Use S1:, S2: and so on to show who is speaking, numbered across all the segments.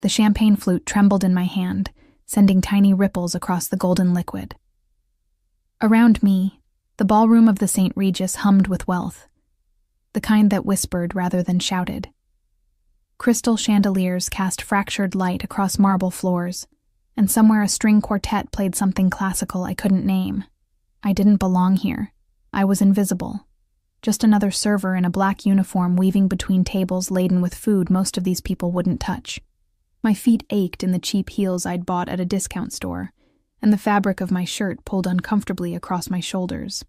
S1: The champagne flute trembled in my hand, sending tiny ripples across the golden liquid. Around me, the ballroom of the St. Regis hummed with wealth, the kind that whispered rather than shouted. Crystal chandeliers cast fractured light across marble floors, and somewhere a string quartet played something classical I couldn't name. I didn't belong here. I was invisible. Just another server in a black uniform weaving between tables laden with food most of these people wouldn't touch. My feet ached in the cheap heels I'd bought at a discount store, and the fabric of my shirt pulled uncomfortably across my shoulders.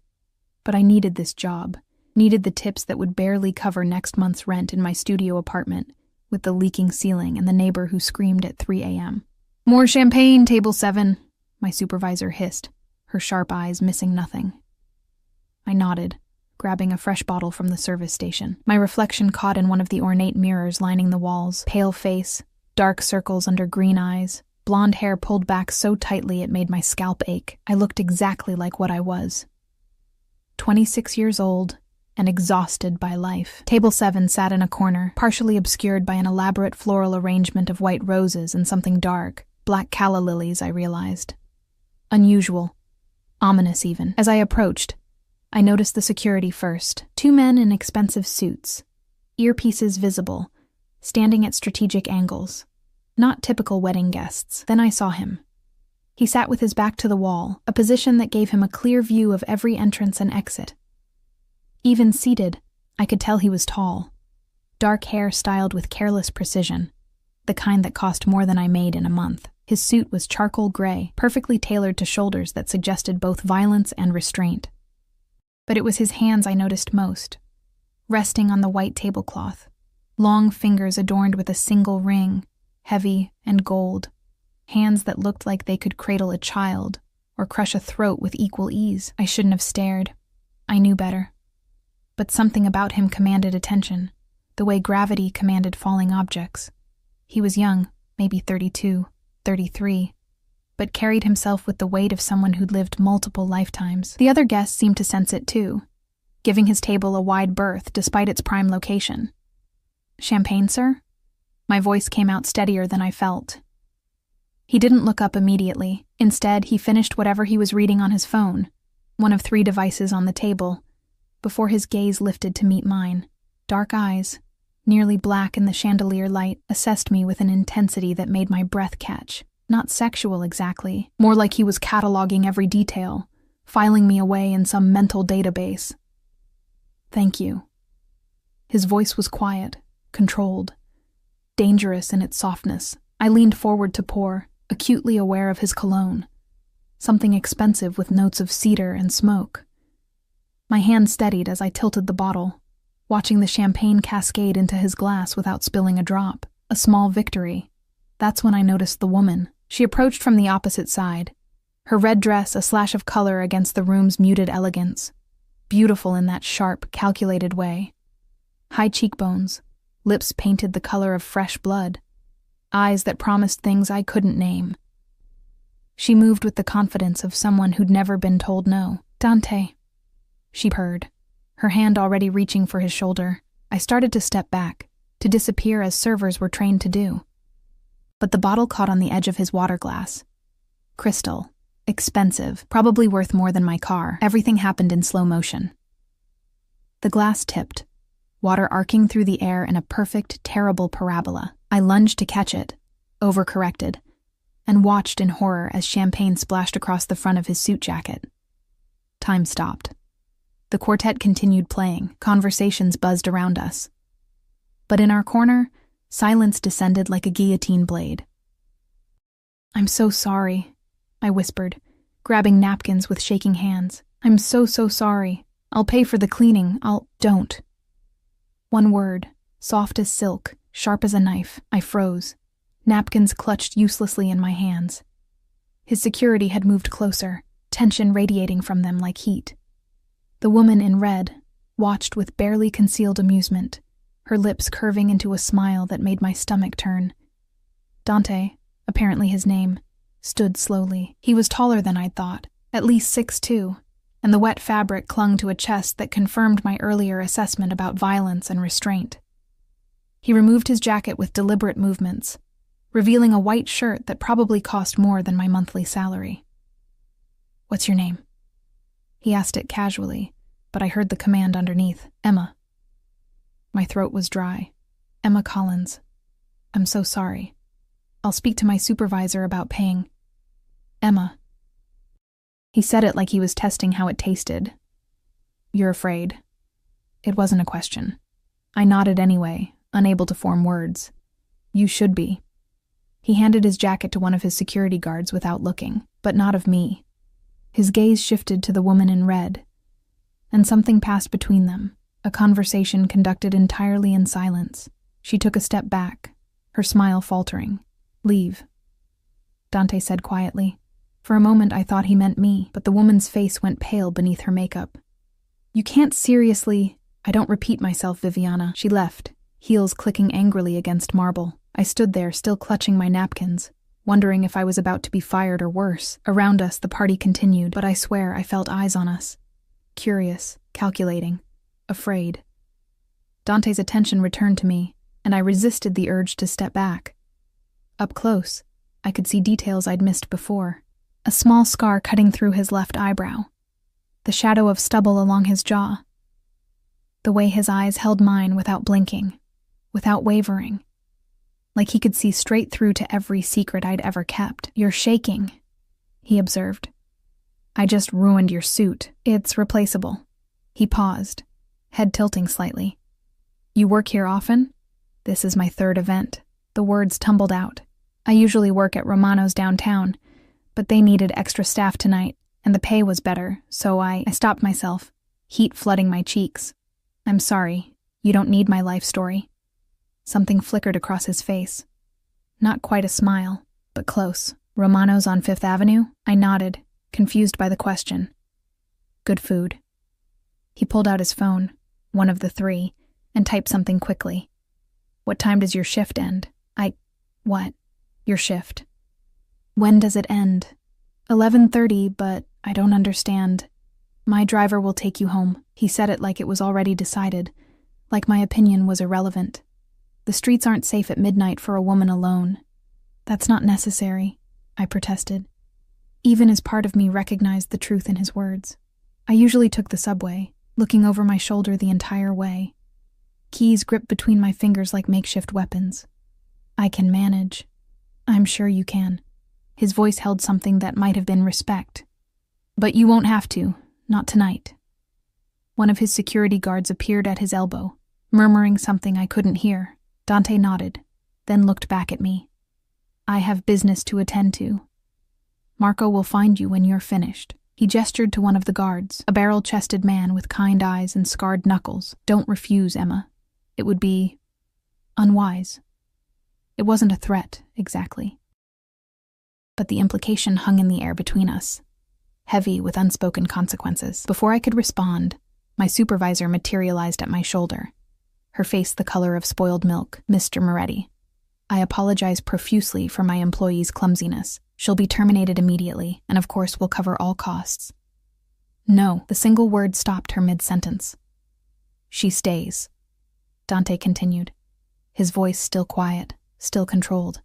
S1: But I needed this job, needed the tips that would barely cover next month's rent in my studio apartment, with the leaking ceiling and the neighbor who screamed at 3 a.m. "More champagne, table 7, my supervisor hissed, her sharp eyes missing nothing. I nodded, grabbing a fresh bottle from the service station. My reflection caught in one of the ornate mirrors lining the walls, pale face, dark circles under green eyes, blonde hair pulled back so tightly it made my scalp ache. I looked exactly like what I was. 26 years old and exhausted by life. Table 7 sat in a corner, partially obscured by an elaborate floral arrangement of white roses and something dark, black calla lilies, I realized. Unusual. Ominous even. As I approached, I noticed the security first. 2 men in expensive suits, earpieces visible, standing at strategic angles. Not typical wedding guests. Then I saw him. He sat with his back to the wall, a position that gave him a clear view of every entrance and exit. Even seated, I could tell he was tall. Dark hair styled with careless precision, the kind that cost more than I made in a month. His suit was charcoal gray, perfectly tailored to shoulders that suggested both violence and restraint. But it was his hands I noticed most, resting on the white tablecloth, long fingers adorned with a single ring, heavy and gold, hands that looked like they could cradle a child or crush a throat with equal ease. I shouldn't have stared. I knew better. But something about him commanded attention, the way gravity commanded falling objects. He was young, maybe 32, 33, but carried himself with the weight of someone who'd lived multiple lifetimes. The other guests seemed to sense it too, giving his table a wide berth despite its prime location. "Champagne, sir?" My voice came out steadier than I felt. He didn't look up immediately. Instead, he finished whatever he was reading on his phone, one of 3 devices on the table, before his gaze lifted to meet mine. Dark eyes, nearly black in the chandelier light, assessed me with an intensity that made my breath catch. Not sexual exactly, more like he was cataloging every detail, filing me away in some mental database. "Thank you." His voice was quiet, controlled, dangerous in its softness. I leaned forward to pour, acutely aware of his cologne, something expensive with notes of cedar and smoke. My hand steadied as I tilted the bottle, watching the champagne cascade into his glass without spilling a drop. A small victory. That's when I noticed the woman. She approached from the opposite side, her red dress a slash of color against the room's muted elegance, beautiful in that sharp, calculated way. High cheekbones, lips painted the color of fresh blood, eyes that promised things I couldn't name. She moved with the confidence of someone who'd never been told no. "Dante," she purred, her hand already reaching for his shoulder. I started to step back, to disappear as servers were trained to do. But the bottle caught on the edge of his water glass. Crystal, expensive, probably worth more than my car. Everything happened in slow motion. The glass tipped, water arcing through the air in a perfect, terrible parabola. I lunged to catch it, overcorrected, and watched in horror as champagne splashed across the front of his suit jacket. Time stopped. The quartet continued playing, conversations buzzed around us. But in our corner, silence descended like a guillotine blade. "I'm so sorry," I whispered, grabbing napkins with shaking hands. "I'm so sorry. I'll pay for the cleaning. Don't." One word, soft as silk, sharp as a knife. I froze, napkins clutched uselessly in my hands. His security had moved closer, tension radiating from them like heat. The woman in red watched with barely concealed amusement, her lips curving into a smile that made my stomach turn. Dante, apparently his name, stood slowly. He was taller than I'd thought, at least 6'2", and the wet fabric clung to a chest that confirmed my earlier assessment about violence and restraint. He removed his jacket with deliberate movements, revealing a white shirt that probably cost more than my monthly salary. "What's your name?" He asked it casually, but I heard the command underneath, "Emma." My throat was dry. "Emma Collins. I'm so sorry. I'll speak to my supervisor about paying." "Emma." He said it like he was testing how it tasted. "You're afraid?" It wasn't a question. I nodded anyway, unable to form words. "You should be." He handed his jacket to one of his security guards without looking, but not of me. His gaze shifted to the woman in red, and something passed between them, a conversation conducted entirely in silence. She took a step back, her smile faltering. "Leave," Dante said quietly. For a moment I thought he meant me, but the woman's face went pale beneath her makeup. "You can't seriously—" "I don't repeat myself, Viviana." She left, heels clicking angrily against marble. I stood there, still clutching my napkins, wondering if I was about to be fired or worse. Around us, the party continued, but I swear I felt eyes on us. Curious, calculating, afraid. Dante's attention returned to me, and I resisted the urge to step back. Up close, I could see details I'd missed before. A small scar cutting through his left eyebrow. The shadow of stubble along his jaw. The way his eyes held mine without blinking, without wavering. Like he could see straight through to every secret I'd ever kept. "You're shaking," he observed. "I just ruined your suit. It's replaceable." He paused, head tilting slightly. "You work here often?" "This is my third event." The words tumbled out. "I usually work at Romano's downtown, but they needed extra staff tonight, and the pay was better, so I stopped myself, heat flooding my cheeks. "I'm sorry, you don't need my life story." Something flickered across his face. Not quite a smile, but close. "Romano's on Fifth Avenue?" I nodded, confused by the question. "Good food." He pulled out his phone, one of the three, and typed something quickly. "What time does your shift end?" "What?" "Your shift." "When does it end?" 11:30, but I don't understand." "My driver will take you home." He said it like it was already decided, like my opinion was irrelevant. "The streets aren't safe at midnight for a woman alone." "That's not necessary," I protested. Even as part of me recognized the truth in his words. I usually took the subway, looking over my shoulder the entire way. Keys gripped between my fingers like makeshift weapons. "I can manage." "I'm sure you can." His voice held something that might have been respect. "But you won't have to, not tonight." One of his security guards appeared at his elbow, murmuring something I couldn't hear. Dante nodded, then looked back at me. "I have business to attend to. Marco will find you when you're finished." He gestured to one of the guards, a barrel-chested man with kind eyes and scarred knuckles. "Don't refuse, Emma. It would be unwise." It wasn't a threat, exactly. But the implication hung in the air between us, heavy with unspoken consequences. Before I could respond, my supervisor materialized at my shoulder, her face the color of spoiled milk. "Mr. Moretti, I apologize profusely for my employee's clumsiness. She'll be terminated immediately, and of course we'll cover all costs." "No," the single word stopped her mid-sentence. "She stays," Dante continued, his voice still quiet, still controlled.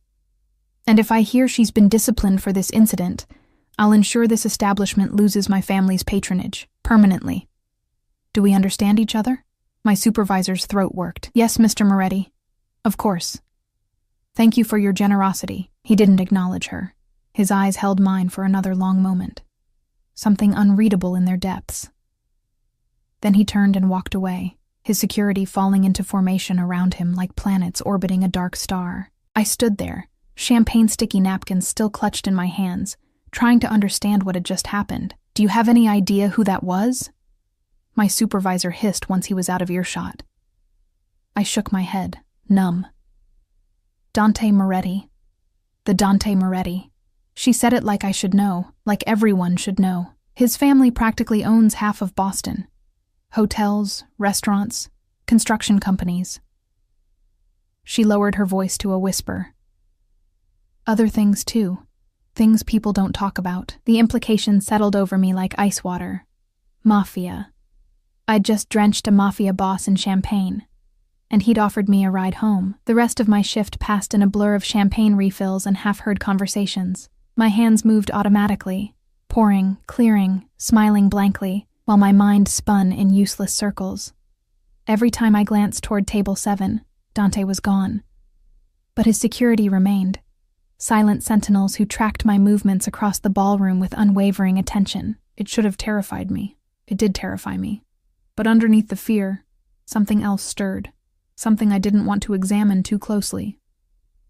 S1: "And if I hear she's been disciplined for this incident, I'll ensure this establishment loses my family's patronage, permanently. Do we understand each other?" My supervisor's throat worked. "Yes, Mr. Moretti. Of course. Thank you for your generosity." He didn't acknowledge her. His eyes held mine for another long moment, something unreadable in their depths. Then he turned and walked away, his security falling into formation around him like planets orbiting a dark star. I stood there, champagne-sticky napkins still clutched in my hands, trying to understand what had just happened. "Do you have any idea who that was?" My supervisor hissed once he was out of earshot. I shook my head, numb. "Dante Moretti. The Dante Moretti." She said it like I should know, like everyone should know. His family practically owns half of Boston. Hotels, restaurants, construction companies. She lowered her voice to a whisper. "Other things too. Things people don't talk about." The implication settled over me like ice water. Mafia. I'd just drenched a mafia boss in champagne. and he'd offered me a ride home. The rest of my shift passed in a blur of champagne refills and half-heard conversations. My hands moved automatically, pouring, clearing, smiling blankly, while my mind spun in useless circles. Every time I glanced toward table 7, Dante was gone. But his security remained. Silent sentinels who tracked my movements across the ballroom with unwavering attention. It should have terrified me. It did terrify me. But underneath the fear, something else stirred. Something I didn't want to examine too closely.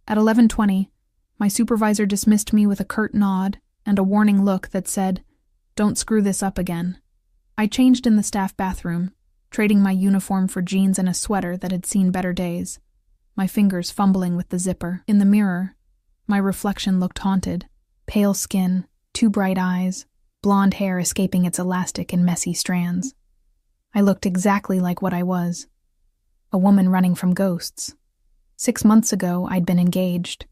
S1: At 11:20, my supervisor dismissed me with a curt nod and a warning look that said, "Don't screw this up again." I changed in the staff bathroom, trading my uniform for jeans and a sweater that had seen better days, my fingers fumbling with the zipper. In the mirror, my reflection looked haunted. Pale skin, 2 bright eyes, blonde hair escaping its elastic and messy strands. I looked exactly like what I was. A woman running from ghosts. 6 months ago, I'd been engaged.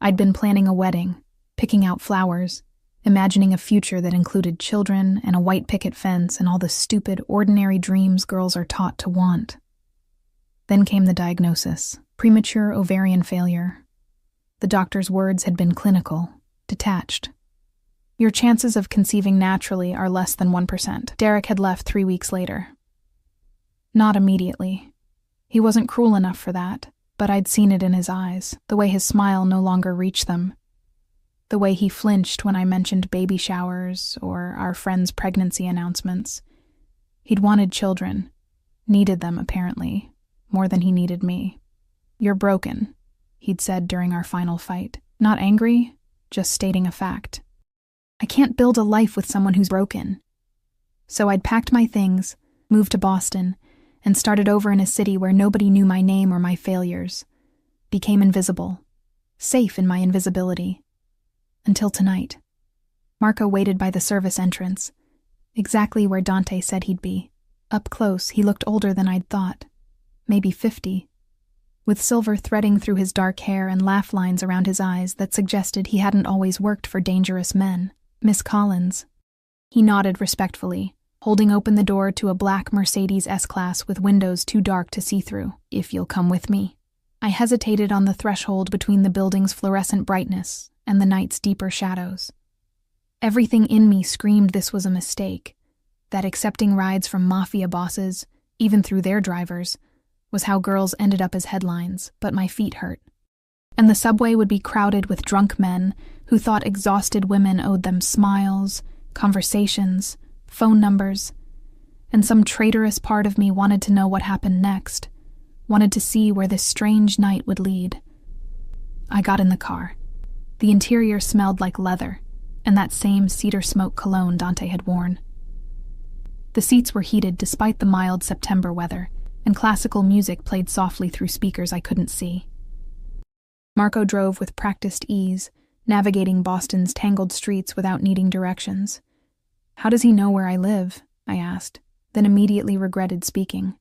S1: I'd been planning a wedding, picking out flowers, imagining a future that included children and a white picket fence and all the stupid, ordinary dreams girls are taught to want. Then came the diagnosis: premature ovarian failure. The doctor's words had been clinical, detached. Your chances of conceiving naturally are less than 1%. Derek had left 3 weeks later. Not immediately. He wasn't cruel enough for that, but I'd seen it in his eyes, the way his smile no longer reached them, the way he flinched when I mentioned baby showers or our friends' pregnancy announcements. He'd wanted children, needed them apparently, more than he needed me. "You're broken," he'd said during our final fight. Not angry, just stating a fact. I can't build a life with someone who's broken. So I'd packed my things, moved to Boston, and started over in a city where nobody knew my name or my failures. Became invisible, safe in my invisibility. Until tonight. Marco waited by the service entrance, exactly where Dante said he'd be. Up close, he looked older than I'd thought. Maybe 50. With silver threading through his dark hair and laugh lines around his eyes that suggested he hadn't always worked for dangerous men. "Miss Collins." He nodded respectfully, holding open the door to a black Mercedes S-Class with windows too dark to see through. "If you'll come with me." I hesitated on the threshold between the building's fluorescent brightness and the night's deeper shadows. Everything in me screamed this was a mistake, that accepting rides from Mafia bosses, even through their drivers, was how girls ended up as headlines, but my feet hurt. And the subway would be crowded with drunk men who thought exhausted women owed them smiles, conversations, phone numbers, and some traitorous part of me wanted to know what happened next, wanted to see where this strange night would lead. I got in the car. The interior smelled like leather, and that same cedar smoke cologne Dante had worn. The seats were heated despite the mild September weather, and classical music played softly through speakers I couldn't see. Marco drove with practiced ease, navigating Boston's tangled streets without needing directions. "How does he know where I live?" I asked, then immediately regretted speaking.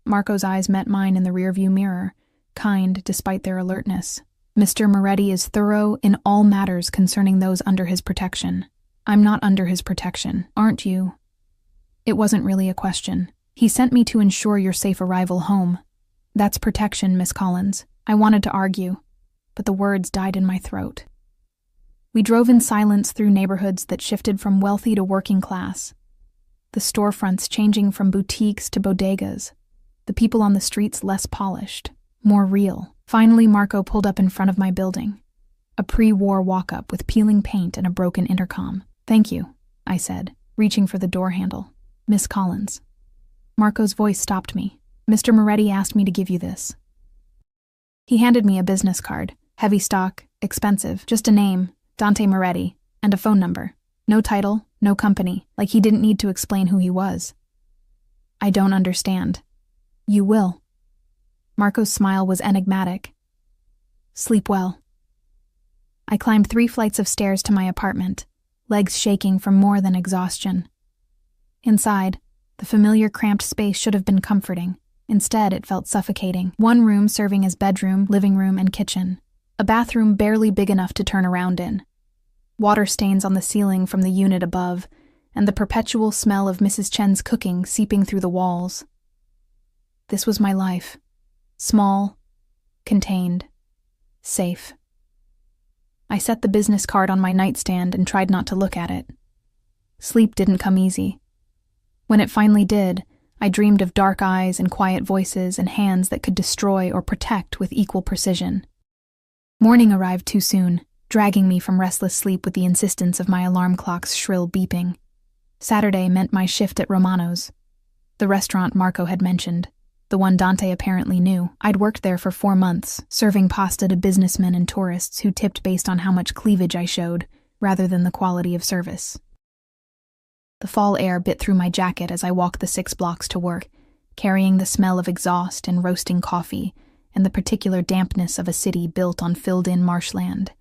S1: Marco's eyes met mine in the rearview mirror, kind despite their alertness. "Mr. Moretti is thorough in all matters concerning those under his protection. I'm not under his protection, aren't you?" It wasn't really a question. "He sent me to ensure your safe arrival home." "That's protection, Miss Collins." I wanted to argue, but the words died in my throat. We drove in silence through neighborhoods that shifted from wealthy to working class. The storefronts changing from boutiques to bodegas. The people on the streets less polished, more real. Finally, Marco pulled up in front of my building. A pre-war walk-up with peeling paint and a broken intercom. "Thank you," I said, reaching for the door handle. "Miss Collins." Marco's voice stopped me. "Mr. Moretti asked me to give you this." He handed me a business card. Heavy stock, expensive, just a name, Dante Moretti, and a phone number. No title, no company, like he didn't need to explain who he was. "I don't understand." "You will." Marco's smile was enigmatic. "Sleep well." I climbed 3 flights of stairs to my apartment, legs shaking from more than exhaustion. Inside, the familiar cramped space should have been comforting. Instead, it felt suffocating. One room serving as bedroom, living room, and kitchen. A bathroom barely big enough to turn around in. Water stains on the ceiling from the unit above, and the perpetual smell of Mrs. Chen's cooking seeping through the walls. This was my life. Small, contained, safe. I set the business card on my nightstand and tried not to look at it. Sleep didn't come easy. When it finally did, I dreamed of dark eyes and quiet voices and hands that could destroy or protect with equal precision. Morning arrived too soon, dragging me from restless sleep with the insistence of my alarm clock's shrill beeping. Saturday meant my shift at Romano's, the restaurant Marco had mentioned, the one Dante apparently knew. I'd worked there for 4 months, serving pasta to businessmen and tourists who tipped based on how much cleavage I showed, rather than the quality of service. The fall air bit through my jacket as I walked the 6 blocks to work, carrying the smell of exhaust and roasting coffee, and the particular dampness of a city built on filled-in marshland.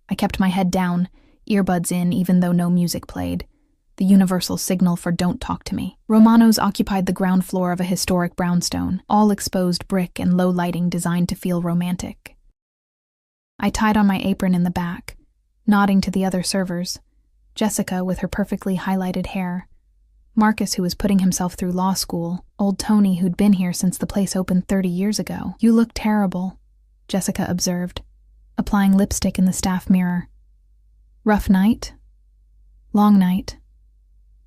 S1: I kept my head down, earbuds in even though no music played, the universal signal for don't talk to me. Romano's occupied the ground floor of a historic brownstone, all exposed brick and low lighting designed to feel romantic. I tied on my apron in the back, nodding to the other servers, Jessica with her perfectly highlighted hair, Marcus who was putting himself through law school, old Tony who'd been here since the place opened 30 years ago. "You look terrible," Jessica observed, applying lipstick in the staff mirror. "Rough night?" "Long night."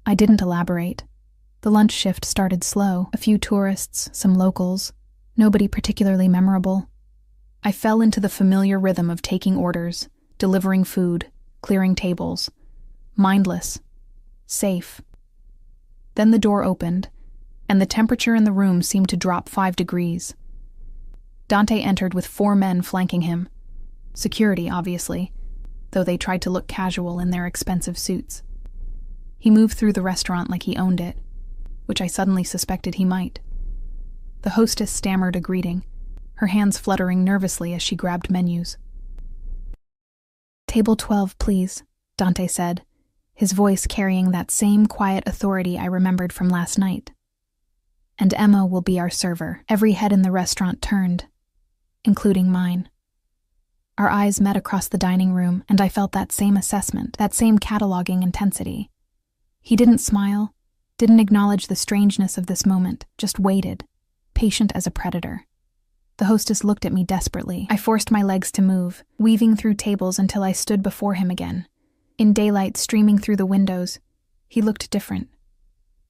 S1: I didn't elaborate. The lunch shift started slow. A few tourists, some locals, nobody particularly memorable. I fell into the familiar rhythm of taking orders, delivering food, clearing tables. Mindless. Safe. Then the door opened, and the temperature in the room seemed to drop 5 degrees. Dante entered with 4 men flanking him. Security, obviously, though they tried to look casual in their expensive suits. He moved through the restaurant like he owned it, which I suddenly suspected he might. The hostess stammered a greeting, her hands fluttering nervously as she grabbed menus. "Table 12, please," Dante said, his voice carrying that same quiet authority I remembered from last night. "And Emma will be our server." Every head in the restaurant turned, including mine. Our eyes met across the dining room, and I felt that same assessment, that same cataloging intensity. He didn't smile, didn't acknowledge the strangeness of this moment, just waited, patient as a predator. The hostess looked at me desperately. I forced my legs to move, weaving through tables until I stood before him again. In daylight streaming through the windows, he looked different.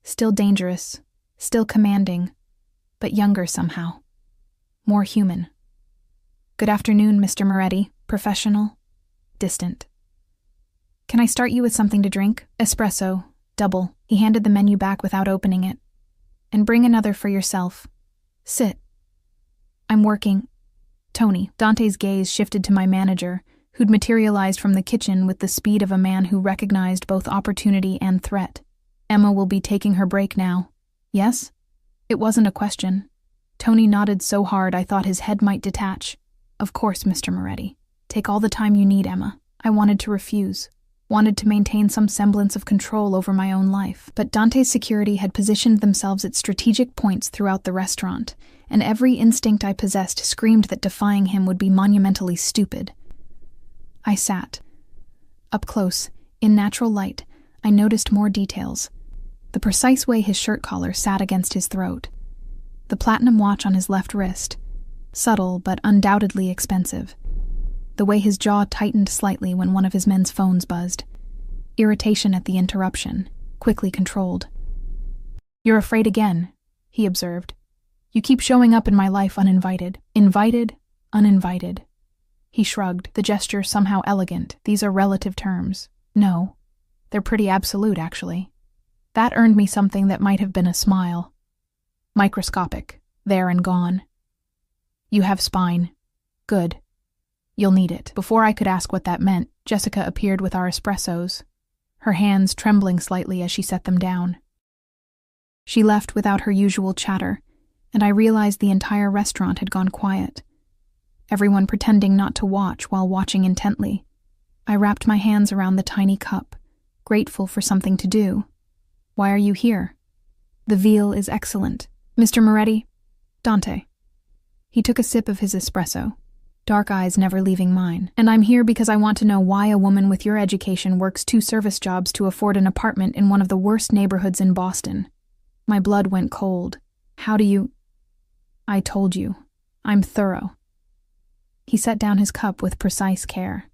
S1: Still dangerous, still commanding, but younger somehow. More human. "Good afternoon, Mr. Moretti. Professional, distant." "Can I start you with something to drink? Espresso, double." He handed the menu back without opening it. "And bring another for yourself. Sit." "I'm working." Tony. Dante's gaze shifted to my manager, who'd materialized from the kitchen with the speed of a man who recognized both opportunity and threat. "Emma will be taking her break now." "Yes?" It wasn't a question. Tony nodded so hard I thought his head might detach. "Of course, Mr. Moretti. Take all the time you need, Emma." I wanted to refuse. Wanted to maintain some semblance of control over my own life. But Dante's security had positioned themselves at strategic points throughout the restaurant, and every instinct I possessed screamed that defying him would be monumentally stupid. I sat. Up close, in natural light, I noticed more details. The precise way his shirt collar sat against his throat. The platinum watch on his left wrist. Subtle, but undoubtedly expensive. The way his jaw tightened slightly when one of his men's phones buzzed. Irritation at the interruption, quickly controlled. "You're afraid again," he observed. "You keep showing up in my life uninvited. Invited, uninvited." He shrugged, the gesture somehow elegant. "These are relative terms." "No. They're pretty absolute, actually." That earned me something that might have been a smile. Microscopic, there and gone. "You have spine. Good. You'll need it." Before I could ask what that meant, Jessica appeared with our espressos, her hands trembling slightly as she set them down. She left without her usual chatter, and I realized the entire restaurant had gone quiet. Everyone pretending not to watch while watching intently. I wrapped my hands around the tiny cup, grateful for something to do. "Why are you here?" "The veal is excellent. Mr. Moretti." "Dante." He took a sip of his espresso, dark eyes never leaving mine. "And I'm here because I want to know why a woman with your education works 2 service jobs to afford an apartment in one of the worst neighborhoods in Boston." My blood went cold. "How do you—" "I told you. I'm thorough." He set down his cup with precise care.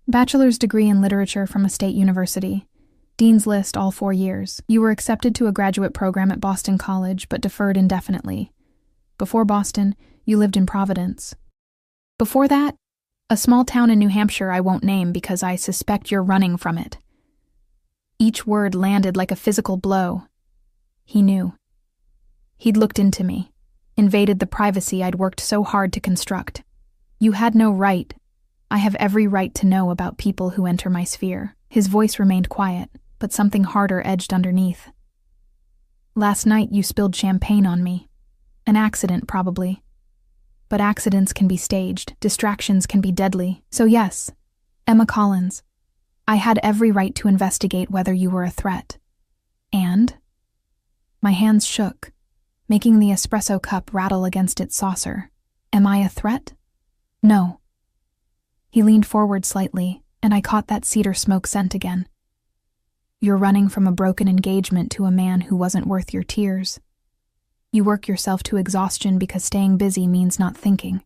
S1: "Bachelor's degree in literature from a state university. Dean's List all 4 years. You were accepted to a graduate program at Boston College, but deferred indefinitely. Before Boston, you lived in Providence. Before that, a small town in New Hampshire I won't name because I suspect you're running from it." Each word landed like a physical blow. He knew. He'd looked into me, invaded the privacy I'd worked so hard to construct. "You had no right. I have every right to know about people who enter my sphere." His voice remained quiet, but something harder edged underneath. "Last night you spilled champagne on me. An accident, probably. But accidents can be staged, distractions can be deadly. So yes, Emma Collins, I had every right to investigate whether you were a threat. And?" My hands shook, making the espresso cup rattle against its saucer. "Am I a threat?" "No." He leaned forward slightly, and I caught that cedar smoke scent again. "You're running from a broken engagement to a man who wasn't worth your tears. You work yourself to exhaustion because staying busy means not thinking.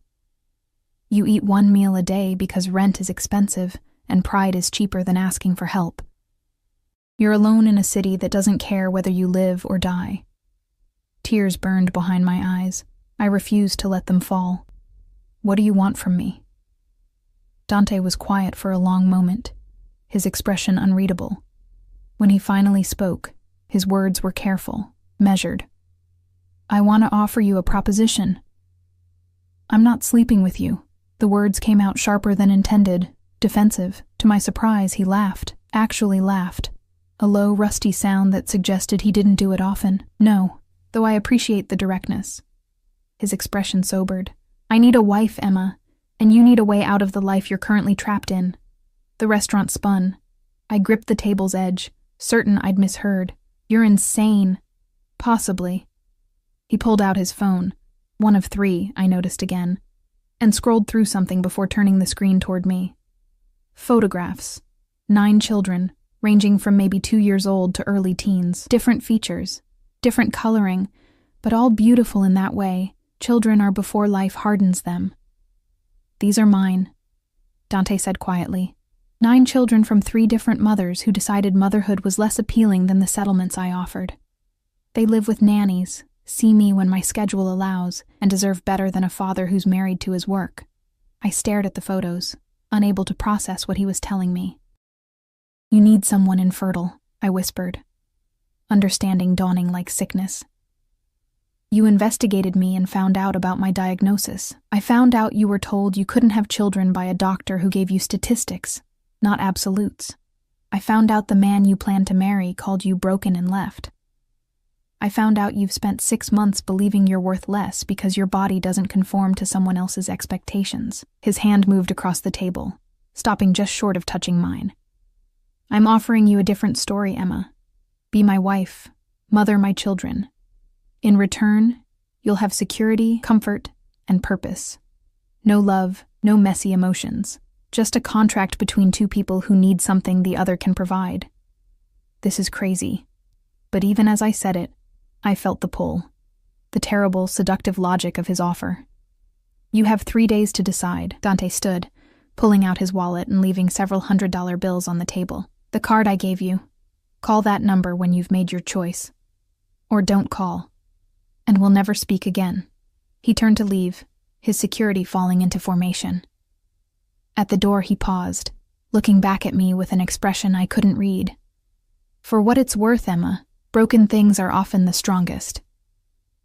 S1: You eat 1 meal a day because rent is expensive and pride is cheaper than asking for help. You're alone in a city that doesn't care whether you live or die." Tears burned behind my eyes. I refused to let them fall. "What do you want from me?" Dante was quiet for a long moment, his expression unreadable. When he finally spoke, his words were careful, measured. "I want to offer you a proposition." "I'm not sleeping with you." The words came out sharper than intended, defensive. To my surprise, he laughed, actually laughed. A low, rusty sound that suggested he didn't do it often. "No, though I appreciate the directness." His expression sobered. "I need a wife, Emma, and you need a way out of the life you're currently trapped in." The restaurant spun. I gripped the table's edge, certain I'd misheard. "You're insane." "Possibly." He pulled out his phone, one of 3, I noticed again, and scrolled through something before turning the screen toward me. Photographs. 9 children, ranging from maybe 2 years old to early teens. Different features, different coloring, but all beautiful in that way. Children are before life hardens them. "These are mine," Dante said quietly. 9 children from 3 different mothers who decided motherhood was less appealing than the settlements I offered. They live with nannies, see me when my schedule allows, and deserve better than a father who's married to his work. I stared at the photos, unable to process what he was telling me. "You need someone infertile," I whispered, understanding dawning like sickness. "You investigated me and found out about my diagnosis. I found out you were told you couldn't have children by a doctor who gave you statistics, not absolutes. I found out the man you planned to marry called you broken and left. I found out you've spent 6 months believing you're worth less because your body doesn't conform to someone else's expectations." His hand moved across the table, stopping just short of touching mine. "I'm offering you a different story, Emma. Be my wife, mother my children. In return, you'll have security, comfort, and purpose. No love, no messy emotions. Just a contract between 2 people who need something the other can provide." This is crazy, but even as I said it, I felt the pull, the terrible, seductive logic of his offer. "You have 3 days to decide." Dante stood, pulling out his wallet and leaving several $100 bills on the table. "The card I gave you. Call that number when you've made your choice. Or don't call, and we'll never speak again." He turned to leave, his security falling into formation. At the door he paused, looking back at me with an expression I couldn't read. "For what it's worth, Emma, broken things are often the strongest."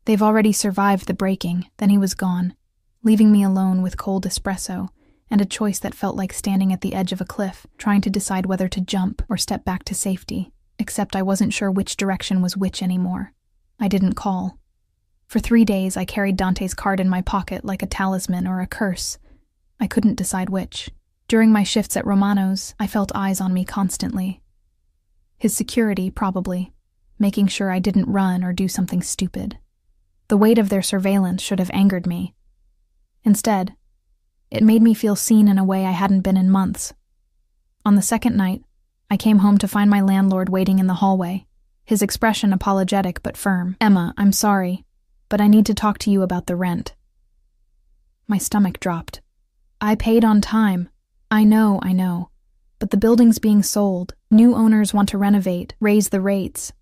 S1: They've already survived the breaking. Then he was gone, leaving me alone with cold espresso and a choice that felt like standing at the edge of a cliff, trying to decide whether to jump or step back to safety, except I wasn't sure which direction was which anymore. I didn't call. For 3 days I carried Dante's card in my pocket like a talisman or a curse. I couldn't decide which. During my shifts at Romano's, I felt eyes on me constantly. His security, probably, making sure I didn't run or do something stupid. The weight of their surveillance should have angered me. Instead, it made me feel seen in a way I hadn't been in months. On the second night, I came home to find my landlord waiting in the hallway, his expression apologetic but firm. "Emma, I'm sorry, but I need to talk to you about the rent." My stomach dropped. I paid on time. I know. But the building's being sold. New owners want to renovate, raise the rates.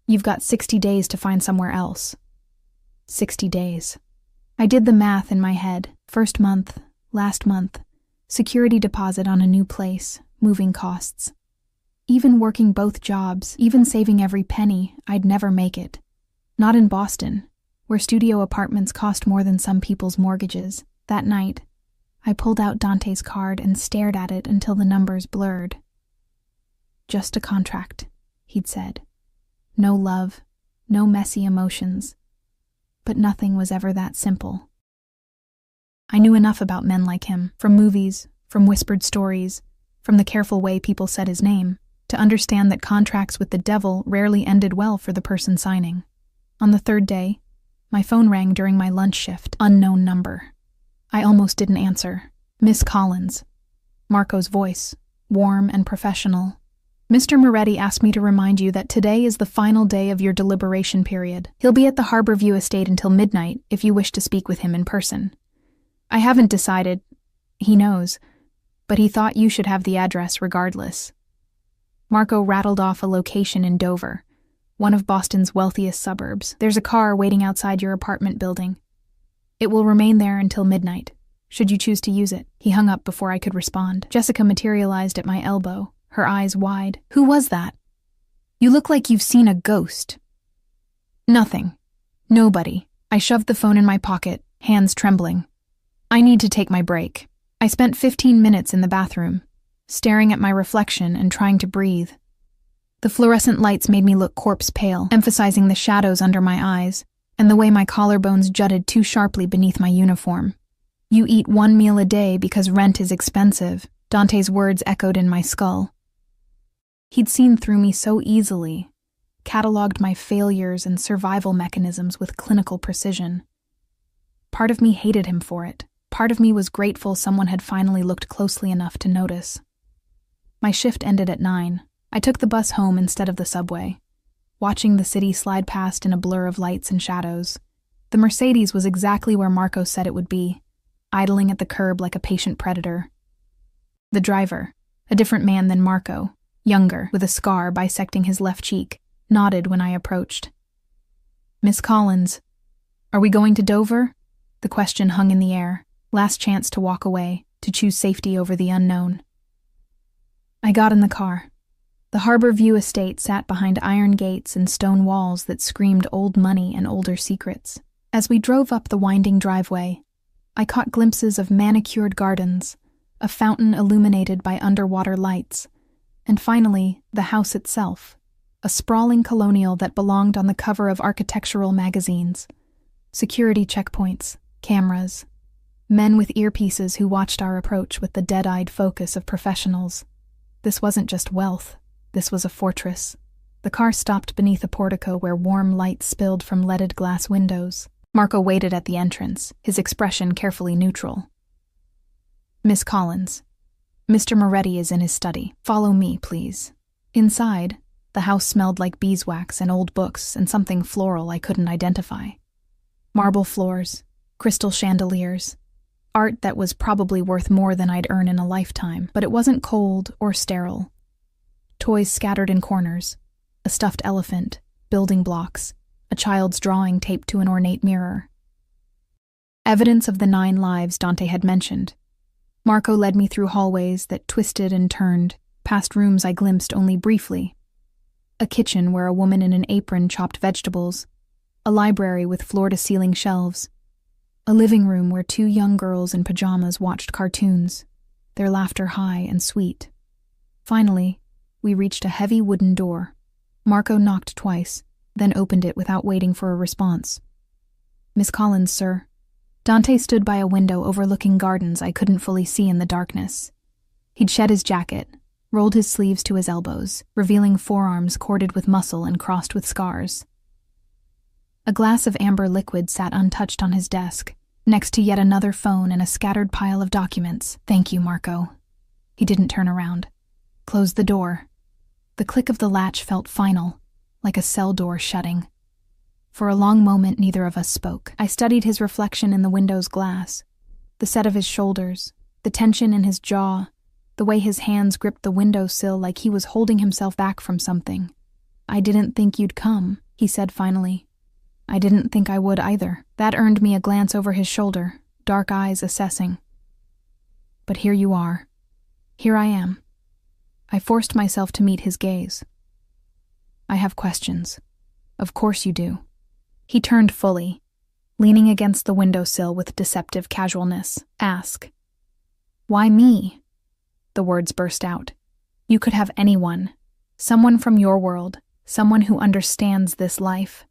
S1: You've got 60 days to find somewhere else. 60 days. I did the math in my head. First month, last month, security deposit on a new place, moving costs. Even working both jobs, even saving every penny, I'd never make it. Not in Boston, where studio apartments cost more than some people's mortgages. That night, I pulled out Dante's card and stared at it until the numbers blurred. Just a contract, he'd said. No love, no messy emotions. But nothing was ever that simple. I knew enough about men like him, from movies, from whispered stories, from the careful way people said his name, to understand that contracts with the devil rarely ended well for the person signing. On the third day, my phone rang during my lunch shift. Unknown number. I almost didn't answer. Miss Collins. Marco's voice, warm and professional. Mr. Moretti asked me to remind you that today is the final day of your deliberation period. He'll be at the Harborview estate until midnight if you wish to speak with him in person. I haven't decided. He knows. But he thought you should have the address regardless. Marco rattled off a location in Dover, one of Boston's wealthiest suburbs. There's a car waiting outside your apartment building. It will remain there until midnight, should you choose to use it. He hung up before I could respond. Jessica materialized at my elbow, her eyes wide. Who was that? You look like you've seen a ghost. Nothing. Nobody. I shoved the phone in my pocket, hands trembling. I need to take my break. I spent 15 minutes in the bathroom, staring at my reflection and trying to breathe. The fluorescent lights made me look corpse pale, emphasizing the shadows under my eyes and the way my collarbones jutted too sharply beneath my uniform. You eat 1 meal a day because rent is expensive, Dante's words echoed in my skull. He'd seen through me so easily, cataloged my failures and survival mechanisms with clinical precision. Part of me hated him for it. Part of me was grateful someone had finally looked closely enough to notice. My shift ended at 9. I took the bus home instead of the subway, watching the city slide past in a blur of lights and shadows. The Mercedes was exactly where Marco said it would be, idling at the curb like a patient predator. The driver, a different man than Marco, younger, with a scar bisecting his left cheek, nodded when I approached. Miss Collins, are we going to Dover? The question hung in the air. Last chance to walk away, to choose safety over the unknown. I got in the car. The Harborview estate sat behind iron gates and stone walls that screamed old money and older secrets. As we drove up the winding driveway, I caught glimpses of manicured gardens, a fountain illuminated by underwater lights, and finally, the house itself, a sprawling colonial that belonged on the cover of architectural magazines. Security checkpoints, cameras, men with earpieces who watched our approach with the dead-eyed focus of professionals. This wasn't just wealth. This was a fortress. The car stopped beneath a portico where warm light spilled from leaded glass windows. Marco waited at the entrance, his expression carefully neutral. Miss Collins, Mr. Moretti is in his study. Follow me, please. Inside, the house smelled like beeswax and old books and something floral I couldn't identify. Marble floors, crystal chandeliers, art that was probably worth more than I'd earn in a lifetime, but it wasn't cold or sterile. Toys scattered in corners, a stuffed elephant, building blocks, a child's drawing taped to an ornate mirror. Evidence of the 9 lives Dante had mentioned. Marco led me through hallways that twisted and turned, past rooms I glimpsed only briefly. A kitchen where a woman in an apron chopped vegetables, a library with floor-to-ceiling shelves, a living room where 2 young girls in pajamas watched cartoons, their laughter high and sweet. Finally, we reached a heavy wooden door. Marco knocked twice, then opened it without waiting for a response. Miss Collins, sir. Dante stood by a window overlooking gardens I couldn't fully see in the darkness. He'd shed his jacket, rolled his sleeves to his elbows, revealing forearms corded with muscle and crossed with scars. A glass of amber liquid sat untouched on his desk, next to yet another phone and a scattered pile of documents. Thank you, Marco. He didn't turn around. Closed the door. The click of the latch felt final, like a cell door shutting. For a long moment, neither of us spoke. I studied his reflection in the window's glass. The set of his shoulders, the tension in his jaw, the way his hands gripped the windowsill like he was holding himself back from something. "I didn't think you'd come," he said finally. "I didn't think I would either." That earned me a glance over his shoulder, dark eyes assessing. "But here you are. Here I am." I forced myself to meet his gaze. "I have questions." "Of course you do." He turned fully, leaning against the windowsill with deceptive casualness. "Ask." "Why me?" The words burst out. "You could have anyone. Someone from your world. Someone who understands this life.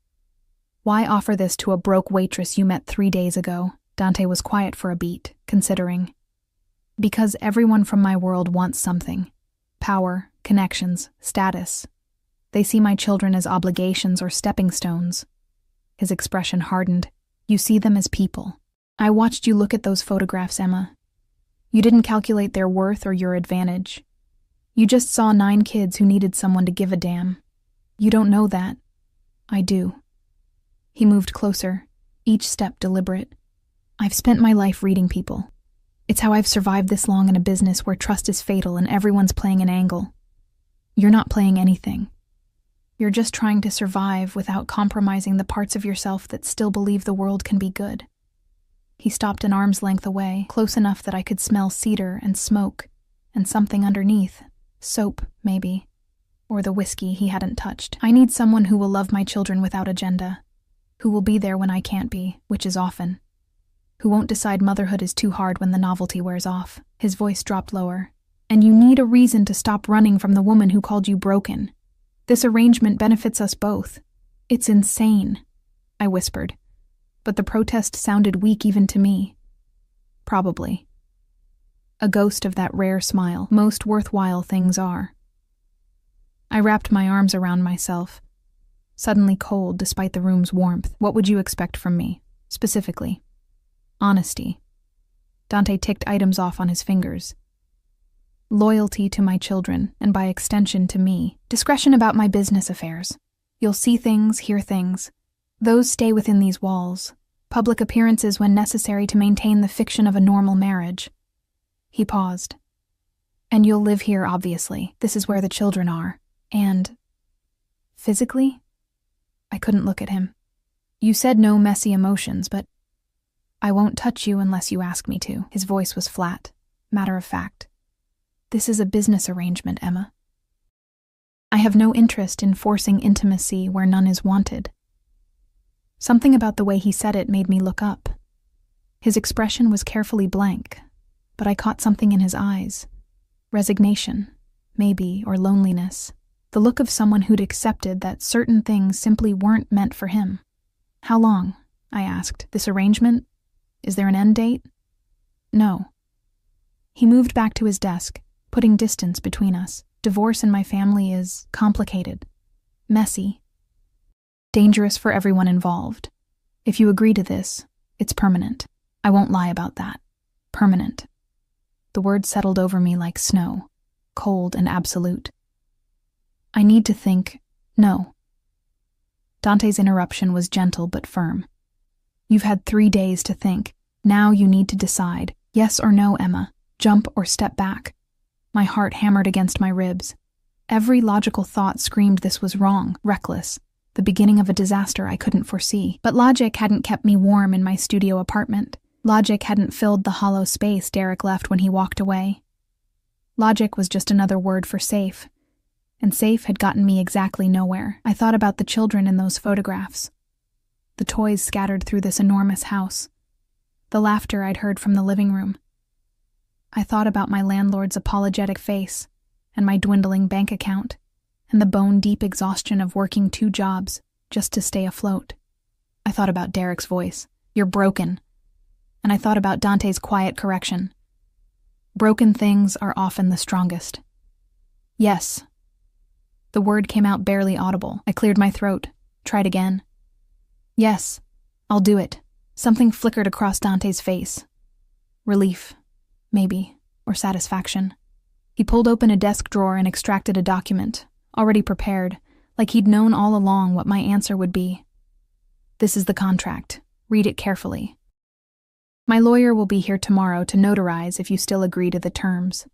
S1: Why offer this to a broke waitress you met 3 days ago?" Dante was quiet for a beat, considering. "Because everyone from my world wants something. Power, connections, status. They see my children as obligations or stepping stones." His expression hardened. "You see them as people. I watched you look at those photographs, Emma. You didn't calculate their worth or your advantage. You just saw 9 kids who needed someone to give a damn. You don't know that. I do." He moved closer, each step deliberate. "I've spent my life reading people. It's how I've survived this long in a business where trust is fatal and everyone's playing an angle. You're not playing anything. You're just trying to survive without compromising the parts of yourself that still believe the world can be good." He stopped an arm's length away, close enough that I could smell cedar and smoke, and something underneath. Soap, maybe. Or the whiskey he hadn't touched. "I need someone who will love my children without agenda. Who will be there when I can't be, which is often. Who won't decide motherhood is too hard when the novelty wears off." His voice dropped lower. "And you need a reason to stop running from the woman who called you broken. This arrangement benefits us both. It's insane," I whispered. But the protest sounded weak even to me. "Probably." A ghost of that rare smile. Most worthwhile things are. I wrapped my arms around myself, suddenly cold despite the room's warmth. "What would you expect from me, specifically?" "Honesty." Dante ticked items off on his fingers. "Loyalty to my children, and by extension to me. Discretion about my business affairs. You'll see things, hear things. Those stay within these walls. Public appearances when necessary to maintain the fiction of a normal marriage." He paused. "And you'll live here, obviously. This is where the children are. And physically?" I couldn't look at him. "You said no messy emotions, but I won't touch you unless you ask me to." His voice was flat, matter of fact. "This is a business arrangement, Emma. I have no interest in forcing intimacy where none is wanted." Something about the way he said it made me look up. His expression was carefully blank, but I caught something in his eyes. Resignation, maybe, or loneliness. The look of someone who'd accepted that certain things simply weren't meant for him. "How long?" I asked. "This arrangement? Is there an end date?" "No." He moved back to his desk, putting distance between us. "Divorce in my family is complicated, messy, dangerous for everyone involved. If you agree to this, it's permanent. I won't lie about that. Permanent." The word settled over me like snow, cold and absolute. "I need to think." "No." Dante's interruption was gentle but firm. "You've had 3 days to think. Now you need to decide. Yes or no, Emma. Jump or step back." My heart hammered against my ribs. Every logical thought screamed this was wrong, reckless, the beginning of a disaster I couldn't foresee. But logic hadn't kept me warm in my studio apartment. Logic hadn't filled the hollow space Derek left when he walked away. Logic was just another word for safe, and safe had gotten me exactly nowhere. I thought about the children in those photographs, the toys scattered through this enormous house, the laughter I'd heard from the living room. I thought about my landlord's apologetic face, and my dwindling bank account, and the bone-deep exhaustion of working 2 jobs just to stay afloat. I thought about Derek's voice. "You're broken." And I thought about Dante's quiet correction. Broken things are often the strongest. "Yes." The word came out barely audible. I cleared my throat, tried again. "Yes, I'll do it." Something flickered across Dante's face. Relief, maybe, or satisfaction. He pulled open a desk drawer and extracted a document, already prepared, like he'd known all along what my answer would be. "This is the contract. Read it carefully. My lawyer will be here tomorrow to notarize if you still agree to the terms.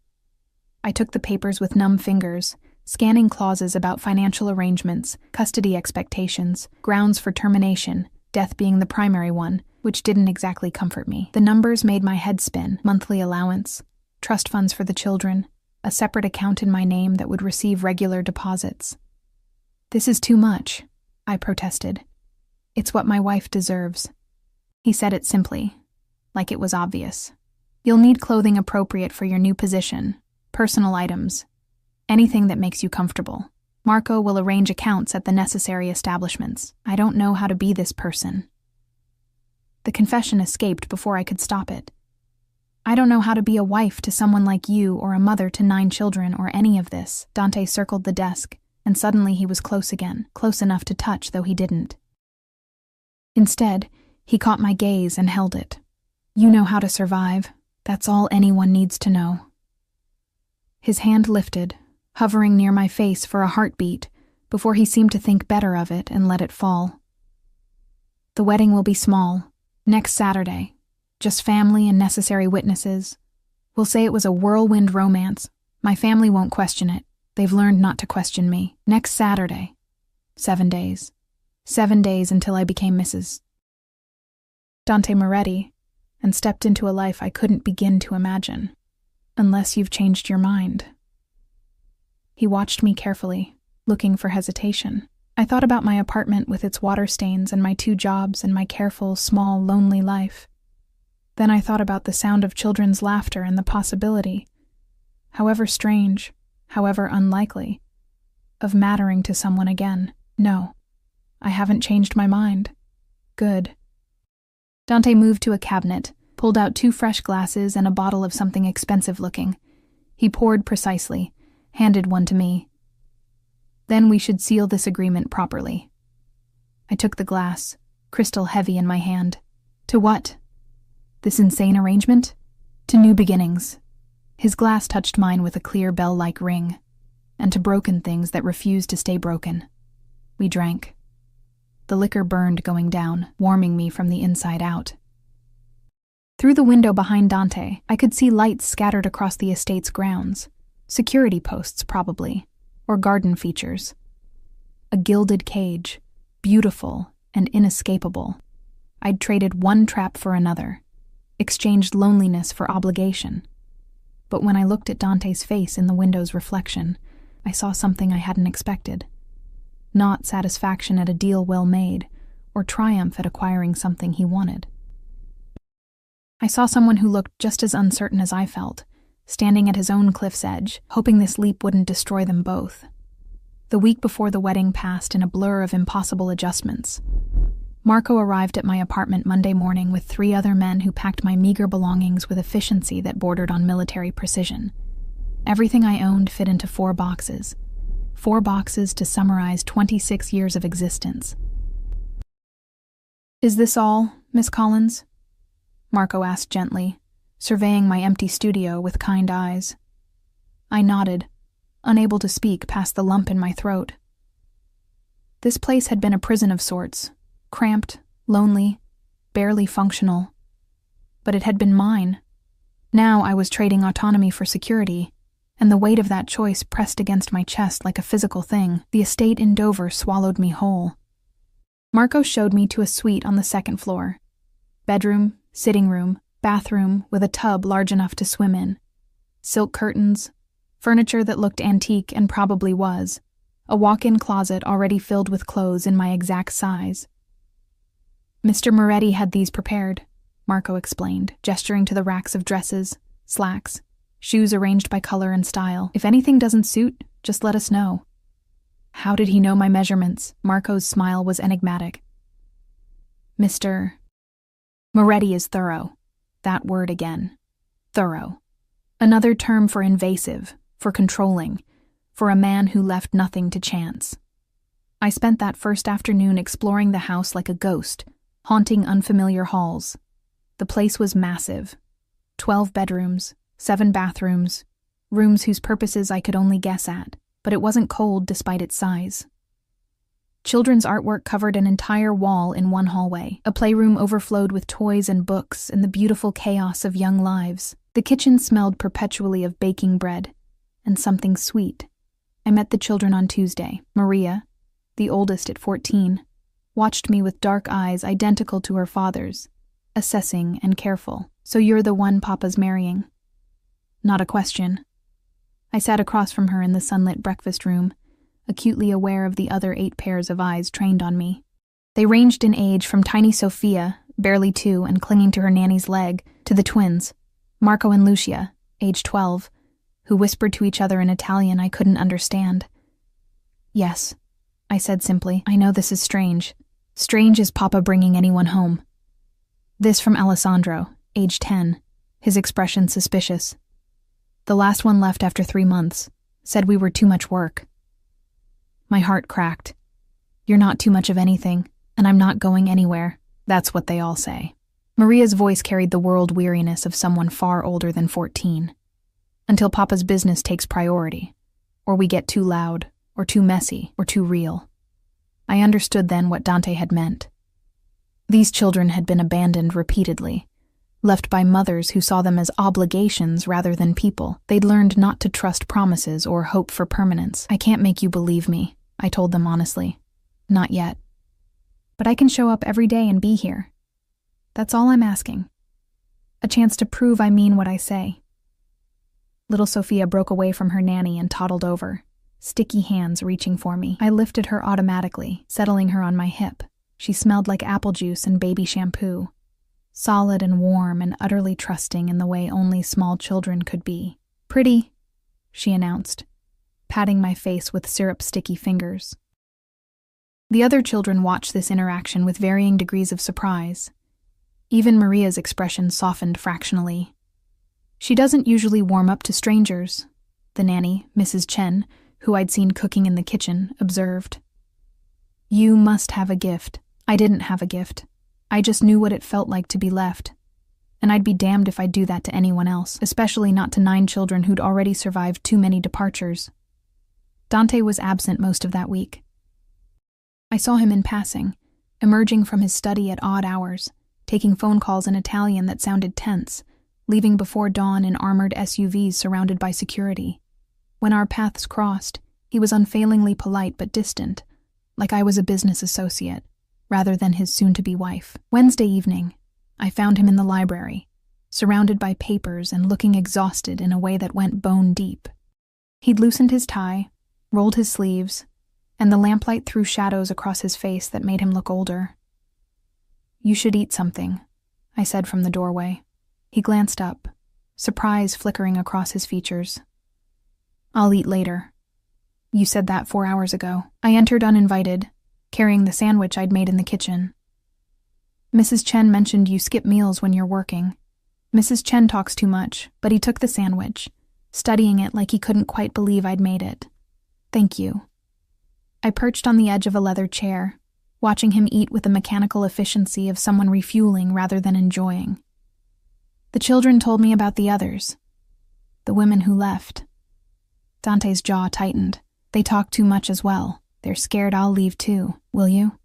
S1: I took the papers with numb fingers, scanning clauses about financial arrangements, custody expectations, grounds for termination, death being the primary one, which didn't exactly comfort me. The numbers made my head spin: monthly allowance, trust funds for the children, a separate account in my name that would receive regular deposits. "This is too much," I protested. "It's what my wife deserves." He said it simply, like it was obvious. "You'll need clothing appropriate for your new position, personal items, anything that makes you comfortable. Marco will arrange accounts at the necessary establishments. I don't know how to be this person." The confession escaped before I could stop it. "I don't know how to be a wife to someone like you or a mother to 9 children or any of this." Dante circled the desk, and suddenly he was close again, close enough to touch though he didn't. Instead, he caught my gaze and held it. "You know how to survive. That's all anyone needs to know." His hand lifted, hovering near my face for a heartbeat, before he seemed to think better of it and let it fall. "The wedding will be small, next Saturday. Just family and necessary witnesses. We'll say it was a whirlwind romance. My family won't question it. They've learned not to question me. Next Saturday. 7 days. 7 days until I became Mrs. Dante Moretti, and stepped into a life I couldn't begin to imagine. Unless you've changed your mind." He watched me carefully, looking for hesitation. I thought about my apartment with its water stains and my 2 jobs and my careful, small, lonely life. Then I thought about the sound of children's laughter and the possibility, however strange, however unlikely, of mattering to someone again. "No, I haven't changed my mind." "Good." Dante moved to a cabinet, pulled out 2 fresh glasses and a bottle of something expensive looking. He poured precisely, handed one to me. "Then we should seal this agreement properly." I took the glass, crystal heavy in my hand. "To what? This insane arrangement?" "To new beginnings." His glass touched mine with a clear bell-like ring. "And to broken things that refuse to stay broken." We drank. The liquor burned going down, warming me from the inside out. Through the window behind Dante, I could see lights scattered across the estate's grounds. Security posts, probably, or garden features. A gilded cage, beautiful and inescapable. I'd traded one trap for another, exchanged loneliness for obligation. But when I looked at Dante's face in the window's reflection, I saw something I hadn't expected. Not satisfaction at a deal well made, or triumph at acquiring something he wanted. I saw someone who looked just as uncertain as I felt, standing at his own cliff's edge, hoping this leap wouldn't destroy them both. The week before the wedding passed in a blur of impossible adjustments. Marco arrived at my apartment Monday morning with 3 other men who packed my meager belongings with efficiency that bordered on military precision. Everything I owned fit into 4 boxes. 4 boxes to summarize 26 years of existence. "Is this all, Miss Collins?" Marco asked gently, surveying my empty studio with kind eyes. I nodded, unable to speak past the lump in my throat. This place had been a prison of sorts, cramped, lonely, barely functional. But it had been mine. Now I was trading autonomy for security, and the weight of that choice pressed against my chest like a physical thing. The estate in Dover swallowed me whole. Marco showed me to a suite on the 2nd floor. Bedroom, sitting room, bathroom with a tub large enough to swim in. Silk curtains, furniture that looked antique and probably was, a walk-in closet already filled with clothes in my exact size. "Mr. Moretti had these prepared," Marco explained, gesturing to the racks of dresses, slacks, shoes arranged by color and style. "If anything doesn't suit, just let us know." How did he know my measurements? Marco's smile was enigmatic. "Mr. Moretti is thorough." That word again. Thorough. Another term for invasive, for controlling, for a man who left nothing to chance. I spent that first afternoon exploring the house like a ghost, haunting unfamiliar halls. The place was massive. 12 bedrooms, 7 bathrooms, rooms whose purposes I could only guess at, but it wasn't cold despite its size. Children's artwork covered an entire wall in one hallway. A playroom overflowed with toys and books and the beautiful chaos of young lives. The kitchen smelled perpetually of baking bread and something sweet. I met the children on Tuesday. Maria, the oldest at 14, watched me with dark eyes identical to her father's, assessing and careful. "So you're the one Papa's marrying?" Not a question. I sat across from her in the sunlit breakfast room, acutely aware of the other 8 pairs of eyes trained on me. They ranged in age from tiny Sophia, barely 2 and clinging to her nanny's leg, to the twins, Marco and Lucia, age 12, who whispered to each other in Italian I couldn't understand. "Yes," I said simply. "I know this is strange. Strange is Papa bringing anyone home." This from Alessandro, age 10, his expression suspicious. "The last one left after 3 months. Said we were too much work." My heart cracked. "You're not too much of anything, and I'm not going anywhere. That's what they all say." Maria's voice carried the world weariness of someone far older than 14. "Until Papa's business takes priority, or we get too loud, or too messy, or too real." I understood then what Dante had meant. These children had been abandoned repeatedly, left by mothers who saw them as obligations rather than people. They'd learned not to trust promises or hope for permanence. "I can't make you believe me," I told them honestly. "Not yet. But I can show up every day and be here. That's all I'm asking. A chance to prove I mean what I say." Little Sophia broke away from her nanny and toddled over, sticky hands reaching for me. I lifted her automatically, settling her on my hip. She smelled like apple juice and baby shampoo, solid and warm and utterly trusting in the way only small children could be. "Pretty," she announced, patting my face with syrup-sticky fingers. The other children watched this interaction with varying degrees of surprise. Even Maria's expression softened fractionally. "She doesn't usually warm up to strangers," the nanny, Mrs. Chen, who I'd seen cooking in the kitchen, observed. "You must have a gift." I didn't have a gift. I just knew what it felt like to be left. And I'd be damned if I'd do that to anyone else, especially not to 9 children who'd already survived too many departures. Dante was absent most of that week. I saw him in passing, emerging from his study at odd hours, taking phone calls in Italian that sounded tense, leaving before dawn in armored SUVs surrounded by security. When our paths crossed, he was unfailingly polite but distant, like I was a business associate, rather than his soon-to-be wife. Wednesday evening, I found him in the library, surrounded by papers and looking exhausted in a way that went bone deep. He'd loosened his tie, rolled his sleeves, and the lamplight threw shadows across his face that made him look older. "You should eat something," I said from the doorway. He glanced up, surprise flickering across his features. "I'll eat later." "You said that 4 hours ago." I entered uninvited, carrying the sandwich I'd made in the kitchen. "Mrs. Chen mentioned you skip meals when you're working. Mrs. Chen talks too much," but he took the sandwich, studying it like he couldn't quite believe I'd made it. "Thank you." I perched on the edge of a leather chair, watching him eat with the mechanical efficiency of someone refueling rather than enjoying. The children told me about the others, the women who left. Dante's jaw tightened. "They talk too much as well. They're scared I'll leave too, will you?"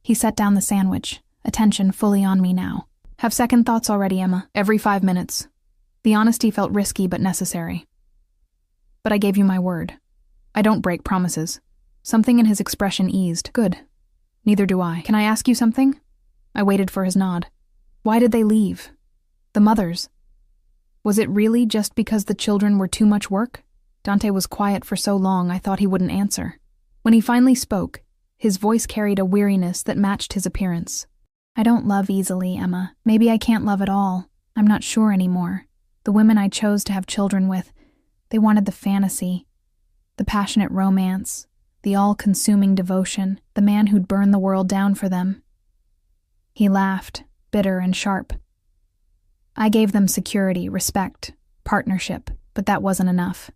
S1: He set down the sandwich, attention fully on me now. "Have second thoughts already, Emma. Every 5 minutes. The honesty felt risky but necessary. But I gave you my word. I don't break promises." Something in his expression eased. "Good. Neither do I. Can I ask you something?" I waited for his nod. "Why did they leave? The mothers. Was it really just because the children were too much work?" Dante was quiet for so long I thought he wouldn't answer. When he finally spoke, his voice carried a weariness that matched his appearance. "I don't love easily, Emma. Maybe I can't love at all. I'm not sure anymore. The women I chose to have children with, they wanted the fantasy, the passionate romance, the all-consuming devotion, the man who'd burn the world down for them." He laughed, bitter and sharp. "I gave them security, respect, partnership, but that wasn't enough.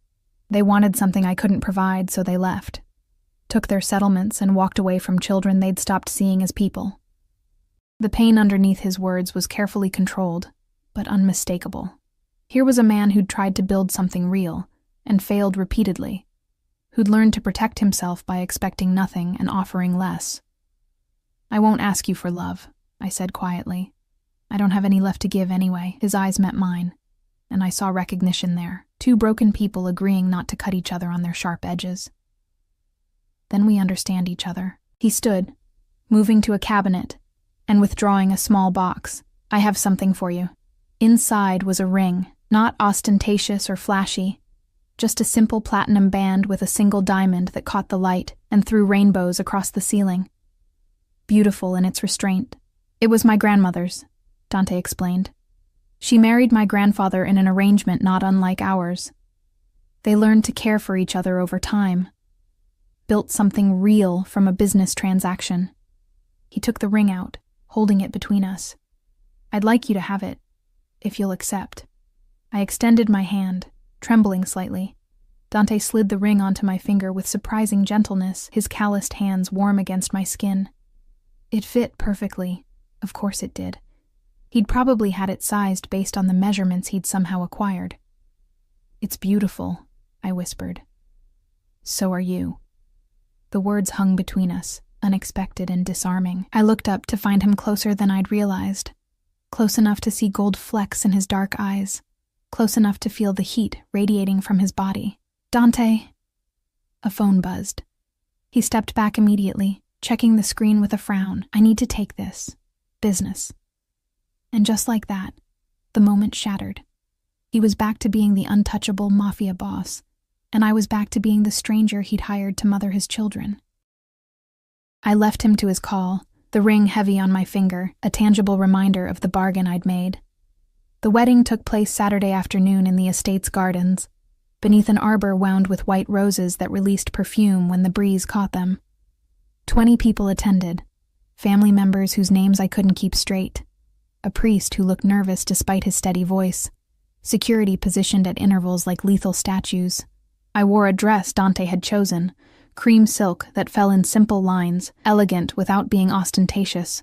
S1: They wanted something I couldn't provide, so they left. Took their settlements and walked away from children they'd stopped seeing as people." The pain underneath his words was carefully controlled, but unmistakable. Here was a man who'd tried to build something real, and failed repeatedly. who'd learned to protect himself by expecting nothing and offering less. "I won't ask you for love," I said quietly. "I don't have any left to give anyway." His eyes met mine, and I saw recognition there, two broken people agreeing not to cut each other on their sharp edges. "Then we understand each other." He stood, moving to a cabinet and withdrawing a small box. "I have something for you." Inside was a ring, not ostentatious or flashy, just a simple platinum band with a single diamond that caught the light and threw rainbows across the ceiling. Beautiful in its restraint. "It was my grandmother's," Dante explained. "She married my grandfather in an arrangement not unlike ours. They learned to care for each other over time, built something real from a business transaction." He took the ring out, holding it between us. "I'd like you to have it, if you'll accept." I extended my hand, trembling slightly. Dante slid the ring onto my finger with surprising gentleness, his calloused hands warm against my skin. It fit perfectly. Of course it did. He'd probably had it sized based on the measurements he'd somehow acquired. "It's beautiful," I whispered. "So are you." The words hung between us, unexpected and disarming. I looked up to find him closer than I'd realized, close enough to see gold flecks in his dark eyes, close enough to feel the heat radiating from his body. "Dante." A phone buzzed. He stepped back immediately, checking the screen with a frown. "I need to take this. Business." And just like that, the moment shattered. He was back to being the untouchable Mafia boss, and I was back to being the stranger he'd hired to mother his children. I left him to his call, the ring heavy on my finger, a tangible reminder of the bargain I'd made. The wedding took place Saturday afternoon in the estate's gardens, beneath an arbor wound with white roses that released perfume when the breeze caught them. 20 people attended, family members whose names I couldn't keep straight, a priest who looked nervous despite his steady voice, security positioned at intervals like lethal statues. I wore a dress Dante had chosen, cream silk that fell in simple lines, elegant without being ostentatious.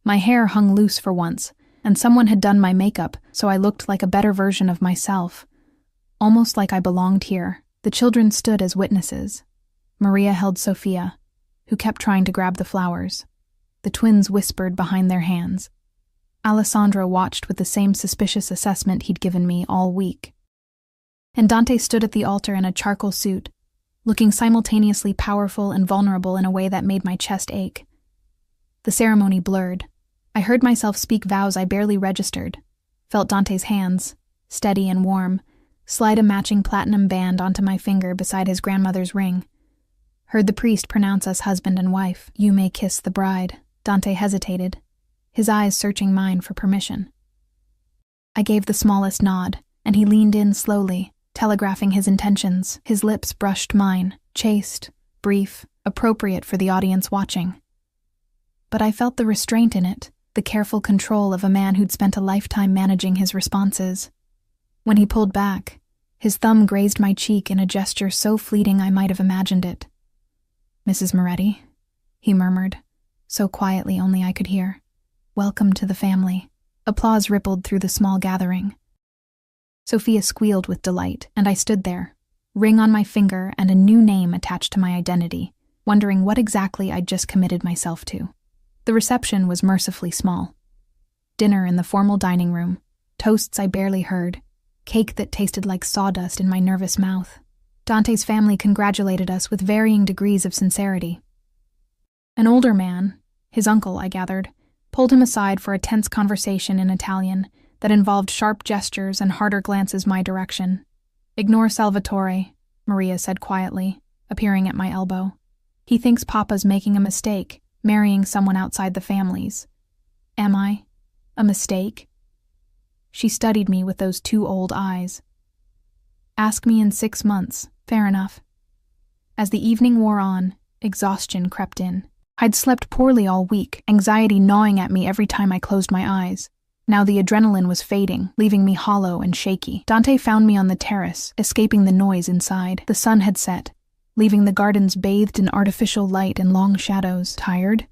S1: My hair hung loose for once, and someone had done my makeup so I looked like a better version of myself, almost like I belonged here. The children stood as witnesses. Maria held Sophia, who kept trying to grab the flowers. The twins whispered behind their hands. Alessandro watched with the same suspicious assessment he'd given me all week. And Dante stood at the altar in a charcoal suit, looking simultaneously powerful and vulnerable in a way that made my chest ache. The ceremony blurred. I heard myself speak vows I barely registered, felt Dante's hands, steady and warm, slide a matching platinum band onto my finger beside his grandmother's ring. Heard the priest pronounce us husband and wife. "You may kiss the bride." Dante hesitated, his eyes searching mine for permission. I gave the smallest nod, and he leaned in slowly, telegraphing his intentions. His lips brushed mine, chaste, brief, appropriate for the audience watching. But I felt the restraint in it, the careful control of a man who'd spent a lifetime managing his responses. When he pulled back, his thumb grazed my cheek in a gesture so fleeting I might have imagined it. "Mrs. Moretti," he murmured, so quietly only I could hear. "Welcome to the family." Applause rippled through the small gathering. Sophia squealed with delight, and I stood there, ring on my finger and a new name attached to my identity, wondering what exactly I'd just committed myself to. The reception was mercifully small. Dinner in the formal dining room, toasts I barely heard, cake that tasted like sawdust in my nervous mouth. Dante's family congratulated us with varying degrees of sincerity. An older man, his uncle, I gathered, pulled him aside for a tense conversation in Italian that involved sharp gestures and harder glances my direction. "Ignore Salvatore," Maria said quietly, appearing at my elbow. "He thinks Papa's making a mistake, marrying someone outside the families." "Am I? A mistake?" She studied me with those two old eyes. "Ask me in 6 months, fair enough." As the evening wore on, exhaustion crept in. I'd slept poorly all week, anxiety gnawing at me every time I closed my eyes. Now the adrenaline was fading, leaving me hollow and shaky. Dante found me on the terrace, escaping the noise inside. The sun had set, leaving the gardens bathed in artificial light and long shadows. "Tired?"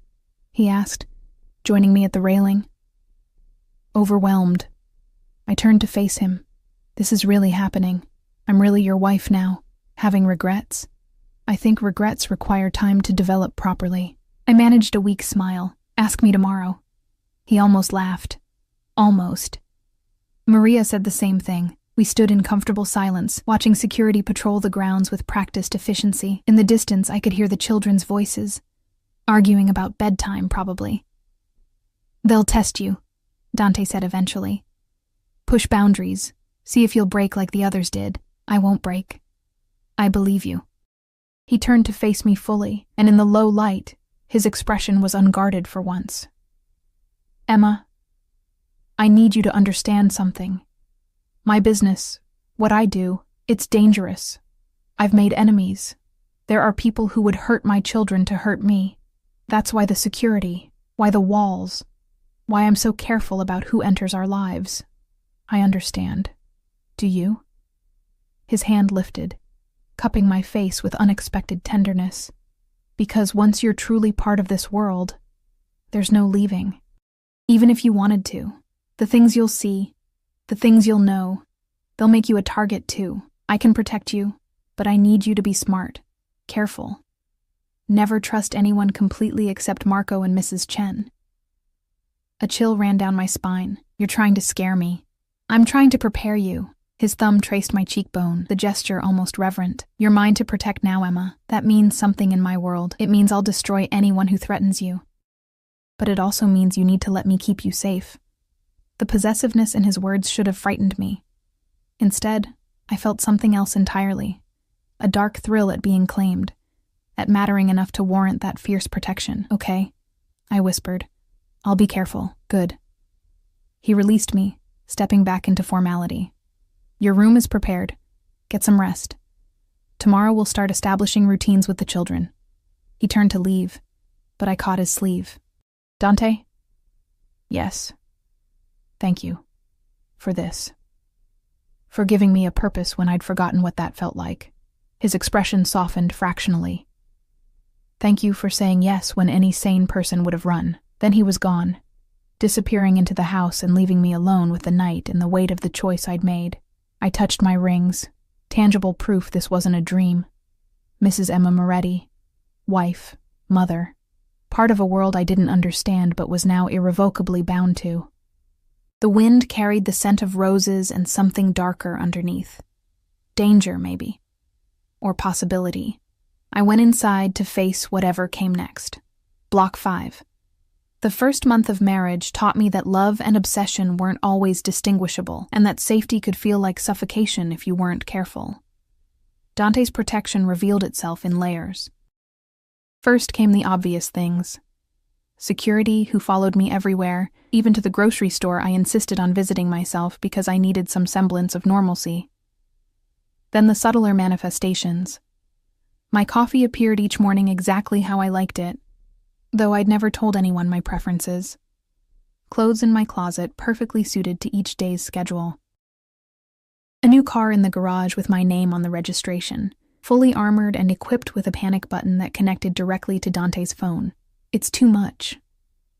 S1: he asked, joining me at the railing. Overwhelmed. I turned to face him. "This is really happening. I'm really your wife now. Having regrets?" I think regrets require time to develop properly. I managed a weak smile. Ask me tomorrow. He almost laughed. Almost. Maria said the same thing. We stood in comfortable silence, watching security patrol the grounds with practiced efficiency. In the distance, I could hear the children's voices. Arguing about bedtime, probably. They'll test you, Dante said eventually. Push boundaries. See if you'll break like the others did. I won't break. I believe you. He turned to face me fully, and in the low light, his expression was unguarded for once. Emma, I need you to understand something. My business, what I do, it's dangerous. I've made enemies. There are people who would hurt my children to hurt me. That's why the security, why the walls, why I'm so careful about who enters our lives. I understand. Do you? His hand lifted, cupping my face with unexpected tenderness. Because once you're truly part of this world, there's no leaving. Even if you wanted to, the things you'll see, the things you'll know, they'll make you a target too. I can protect you, but I need you to be smart, careful. Never trust anyone completely except Marco and Mrs. Chen. A chill ran down my spine. You're trying to scare me. I'm trying to prepare you. His thumb traced my cheekbone, the gesture almost reverent. You're mine to protect now, Emma. That means something in my world. It means I'll destroy anyone who threatens you. But it also means you need to let me keep you safe. The possessiveness in his words should have frightened me. Instead, I felt something else entirely. A dark thrill at being claimed, at mattering enough to warrant that fierce protection. Okay, I whispered. I'll be careful. Good. He released me, stepping back into formality. Your room is prepared. Get some rest. Tomorrow we'll start establishing routines with the children. He turned to leave, but I caught his sleeve. Dante? Yes. Thank you. For this. For giving me a purpose when I'd forgotten what that felt like. His expression softened fractionally. Thank you for saying yes when any sane person would have run. Then he was gone, disappearing into the house and leaving me alone with the night and the weight of the choice I'd made. I touched my rings, tangible proof this wasn't a dream. Mrs. Emma Moretti, wife, mother, part of a world I didn't understand but was now irrevocably bound to. The wind carried the scent of roses and something darker underneath. Danger, maybe. Or possibility. I went inside to face whatever came next. Block 5. The first month of marriage taught me that love and obsession weren't always distinguishable, and that safety could feel like suffocation if you weren't careful. Dante's protection revealed itself in layers. First came the obvious things. Security, who followed me everywhere, even to the grocery store I insisted on visiting myself because I needed some semblance of normalcy. Then the subtler manifestations. My coffee appeared each morning exactly how I liked it, though I'd never told anyone my preferences. Clothes in my closet perfectly suited to each day's schedule. A new car in the garage with my name on the registration, fully armored and equipped with a panic button that connected directly to Dante's phone. It's too much,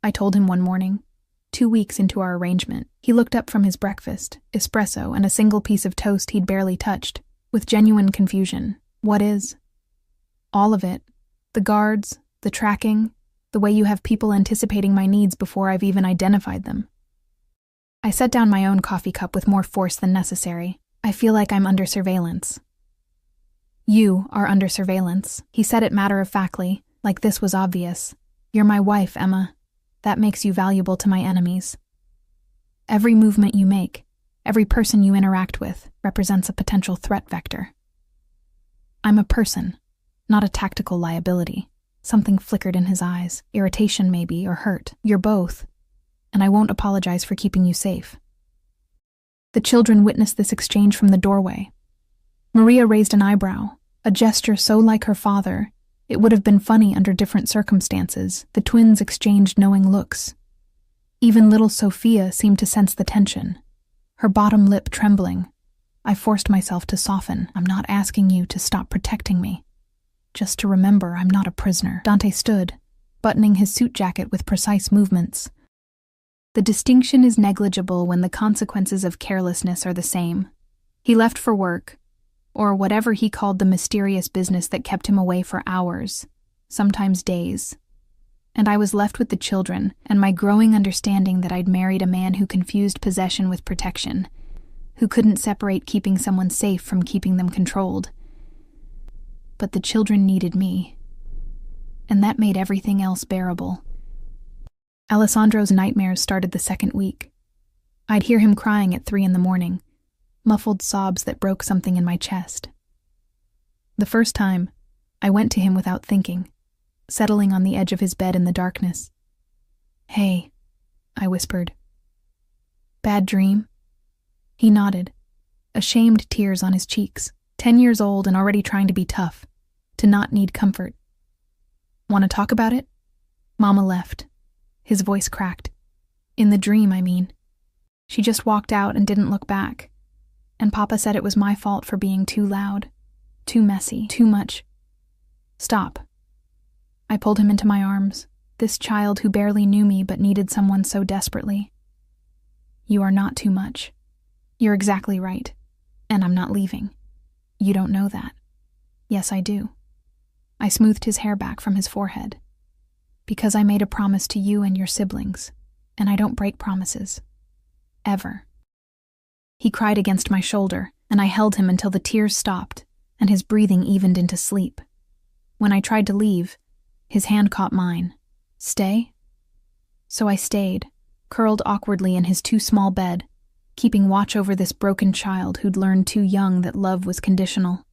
S1: I told him one morning, 2 weeks into our arrangement. He looked up from his breakfast, espresso and a single piece of toast he'd barely touched, with genuine confusion. What is? All of it. The guards, the tracking, the way you have people anticipating my needs before I've even identified them. I set down my own coffee cup with more force than necessary. I feel like I'm under surveillance. You are under surveillance. He said it matter-of-factly, like this was obvious. You're my wife, Emma. That makes you valuable to my enemies. Every movement you make, every person you interact with, represents a potential threat vector. I'm a person, not a tactical liability. Something flickered in his eyes, irritation maybe, or hurt. You're both, and I won't apologize for keeping you safe. The children witnessed this exchange from the doorway. Maria raised an eyebrow, a gesture so like her father, it would have been funny under different circumstances. The twins exchanged knowing looks. Even little Sophia seemed to sense the tension, her bottom lip trembling. I forced myself to soften. I'm not asking you to stop protecting me. Just to remember I'm not a prisoner. Dante stood, buttoning his suit jacket with precise movements. The distinction is negligible when the consequences of carelessness are the same. He left for work, or whatever he called the mysterious business that kept him away for hours, sometimes days. And I was left with the children and my growing understanding that I'd married a man who confused possession with protection, who couldn't separate keeping someone safe from keeping them controlled. But the children needed me, and that made everything else bearable. Alessandro's nightmares started the second week. I'd hear him crying at 3 a.m, muffled sobs that broke something in my chest. The first time, I went to him without thinking, settling on the edge of his bed in the darkness. "Hey," I whispered. "Bad dream?" He nodded, ashamed tears on his cheeks, 10 years old and already trying to be tough, to not need comfort. "Want to talk about it?" Mama left. His voice cracked. "In the dream, I mean. She just walked out and didn't look back. And Papa said it was my fault for being too loud, too messy, too much." "Stop." I pulled him into my arms, this child who barely knew me but needed someone so desperately. "You are not too much. You're exactly right. And I'm not leaving. You don't know that." "Yes, I do." I smoothed his hair back from his forehead. "Because I made a promise to you and your siblings, and I don't break promises. Ever." He cried against my shoulder, and I held him until the tears stopped and his breathing evened into sleep. When I tried to leave, his hand caught mine. "Stay?" So I stayed, curled awkwardly in his too small bed, keeping watch over this broken child who'd learned too young that love was conditional.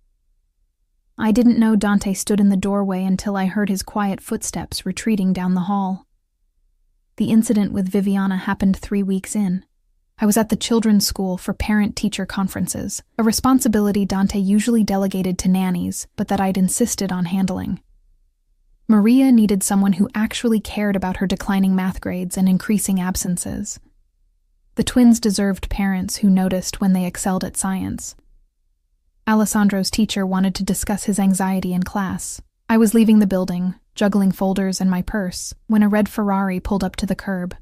S1: I didn't know Dante stood in the doorway until I heard his quiet footsteps retreating down the hall. The incident with Viviana happened 3 weeks in. I was at the children's school for parent-teacher conferences, a responsibility Dante usually delegated to nannies, but that I'd insisted on handling. Maria needed someone who actually cared about her declining math grades and increasing absences. The twins deserved parents who noticed when they excelled at science. Alessandro's teacher wanted to discuss his anxiety in class. I was leaving the building, juggling folders and my purse, when a red Ferrari pulled up to the curb.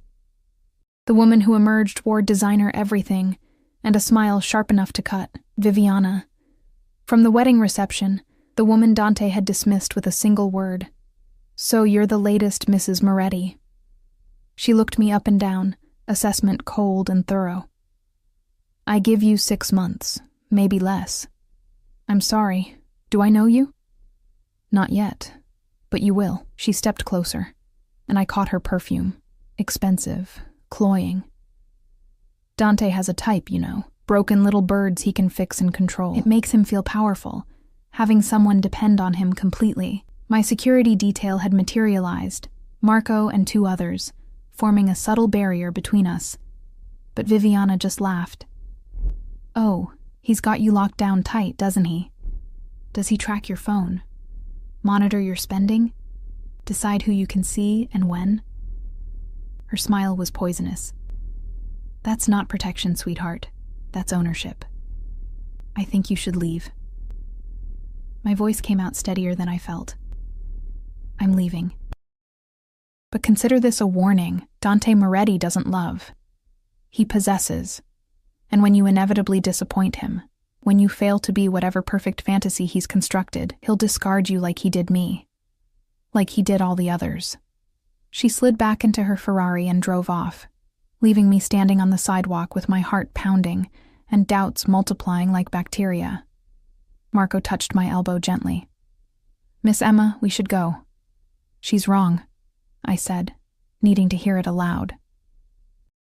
S1: The woman who emerged wore designer everything, and a smile sharp enough to cut, Viviana. From the wedding reception, the woman Dante had dismissed with a single word. "So you're the latest Mrs. Moretti." She looked me up and down, assessment cold and thorough. "I give you 6 months, maybe less." "I'm sorry. Do I know you?" "Not yet, but you will." She stepped closer, and I caught her perfume. Expensive, cloying. "Dante has a type, you know. Broken little birds he can fix and control. It makes him feel powerful, having someone depend on him completely." My security detail had materialized, Marco and 2 others, forming a subtle barrier between us. But Viviana just laughed. "Oh, he's got you locked down tight, doesn't he? Does he track your phone? Monitor your spending? Decide who you can see and when?" Her smile was poisonous. "That's not protection, sweetheart. That's ownership. I think you should leave." My voice came out steadier than I felt. "I'm leaving. But consider this a warning. Dante Moretti doesn't love. He possesses. And when you inevitably disappoint him, when you fail to be whatever perfect fantasy he's constructed, he'll discard you like he did me. Like he did all the others." She slid back into her Ferrari and drove off, leaving me standing on the sidewalk with my heart pounding and doubts multiplying like bacteria. Marco touched my elbow gently. "Miss Emma, we should go." "She's wrong," I said, needing to hear it aloud.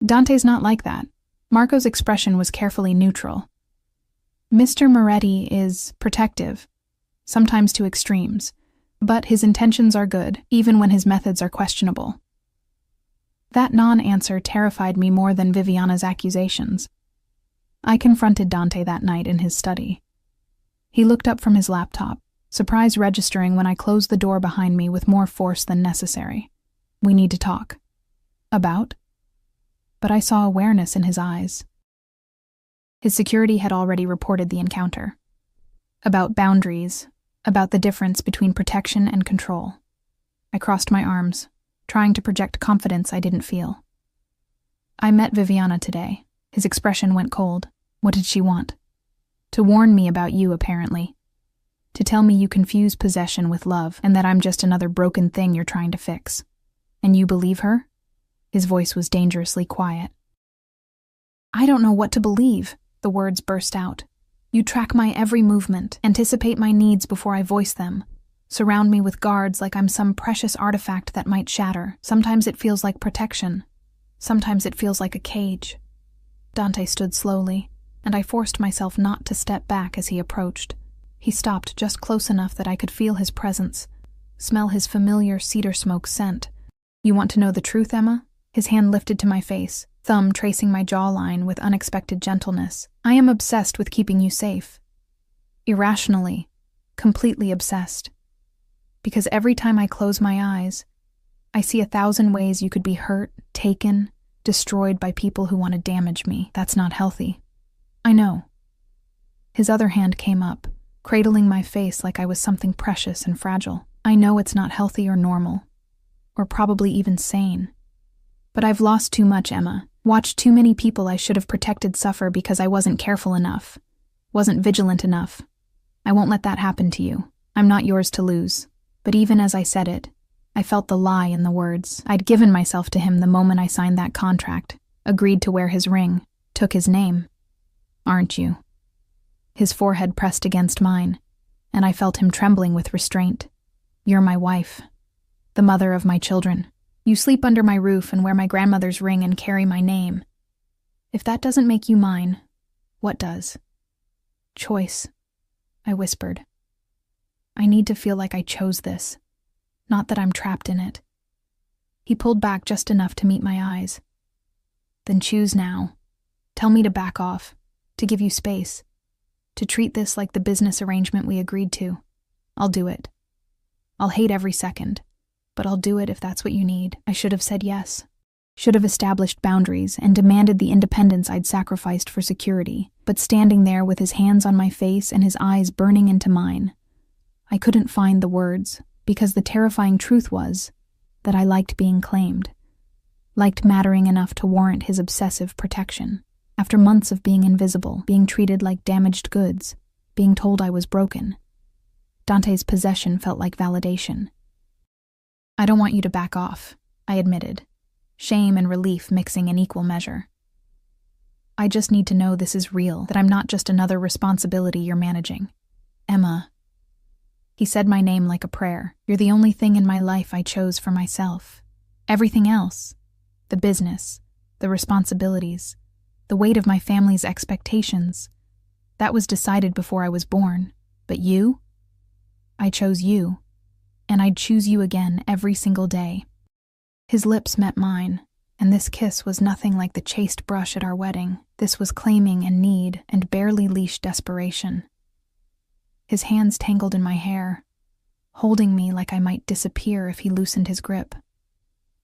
S1: "Dante's not like that." Marco's expression was carefully neutral. "Mr. Moretti is protective, sometimes to extremes, but his intentions are good, even when his methods are questionable." That non-answer terrified me more than Viviana's accusations. I confronted Dante that night in his study. He looked up from his laptop, surprise registering when I closed the door behind me with more force than necessary. "We need to talk." "About?" But I saw awareness in his eyes. His security had already reported the encounter. About boundaries, about the difference between protection and control. I crossed my arms, trying to project confidence I didn't feel. "I met Viviana today." His expression went cold. "What did she want?" To warn me about you, apparently. To tell me you confuse possession with love and that I'm just another broken thing you're trying to fix. And you believe her? His voice was dangerously quiet. I don't know what to believe, the words burst out. You track my every movement, anticipate my needs before I voice them, surround me with guards like I'm some precious artifact that might shatter. Sometimes it feels like protection. Sometimes it feels like a cage. Dante stood slowly, and I forced myself not to step back as he approached. He stopped just close enough that I could feel his presence, smell his familiar cedar smoke scent. You want to know the truth, Emma? His hand lifted to my face, thumb tracing my jawline with unexpected gentleness. I am obsessed with keeping you safe. Irrationally, completely obsessed. Because every time I close my eyes, I see 1,000 ways you could be hurt, taken, destroyed by people who want to damage me. That's not healthy. I know. His other hand came up, cradling my face like I was something precious and fragile. I know it's not healthy or normal, or probably even sane. But I've lost too much, Emma. Watched too many people I should have protected suffer because I wasn't careful enough, wasn't vigilant enough. I won't let that happen to you. I'm not yours to lose. But even as I said it, I felt the lie in the words. I'd given myself to him the moment I signed that contract, agreed to wear his ring, took his name. Aren't you? His forehead pressed against mine, and I felt him trembling with restraint. You're my wife, the mother of my children. You sleep under my roof and wear my grandmother's ring and carry my name. If that doesn't make you mine, what does? Choice, I whispered. I need to feel like I chose this, not that I'm trapped in it. He pulled back just enough to meet my eyes. Then choose now. Tell me to back off, to give you space, to treat this like the business arrangement we agreed to. I'll do it. I'll hate every second, but I'll do it if that's what you need. I should have said yes. Should have established boundaries and demanded the independence I'd sacrificed for security, but standing there with his hands on my face and his eyes burning into mine, I couldn't find the words, because the terrifying truth was that I liked being claimed, liked mattering enough to warrant his obsessive protection. After months of being invisible, being treated like damaged goods, being told I was broken, Dante's possession felt like validation. I don't want you to back off, I admitted, shame and relief mixing in equal measure. I just need to know this is real, that I'm not just another responsibility you're managing. Emma. He said my name like a prayer. You're the only thing in my life I chose for myself. Everything else, the business, the responsibilities, the weight of my family's expectations, that was decided before I was born. But you? I chose you, and I'd choose you again every single day. His lips met mine, and this kiss was nothing like the chaste brush at our wedding. This was claiming and need and barely leashed desperation. His hands tangled in my hair, holding me like I might disappear if he loosened his grip.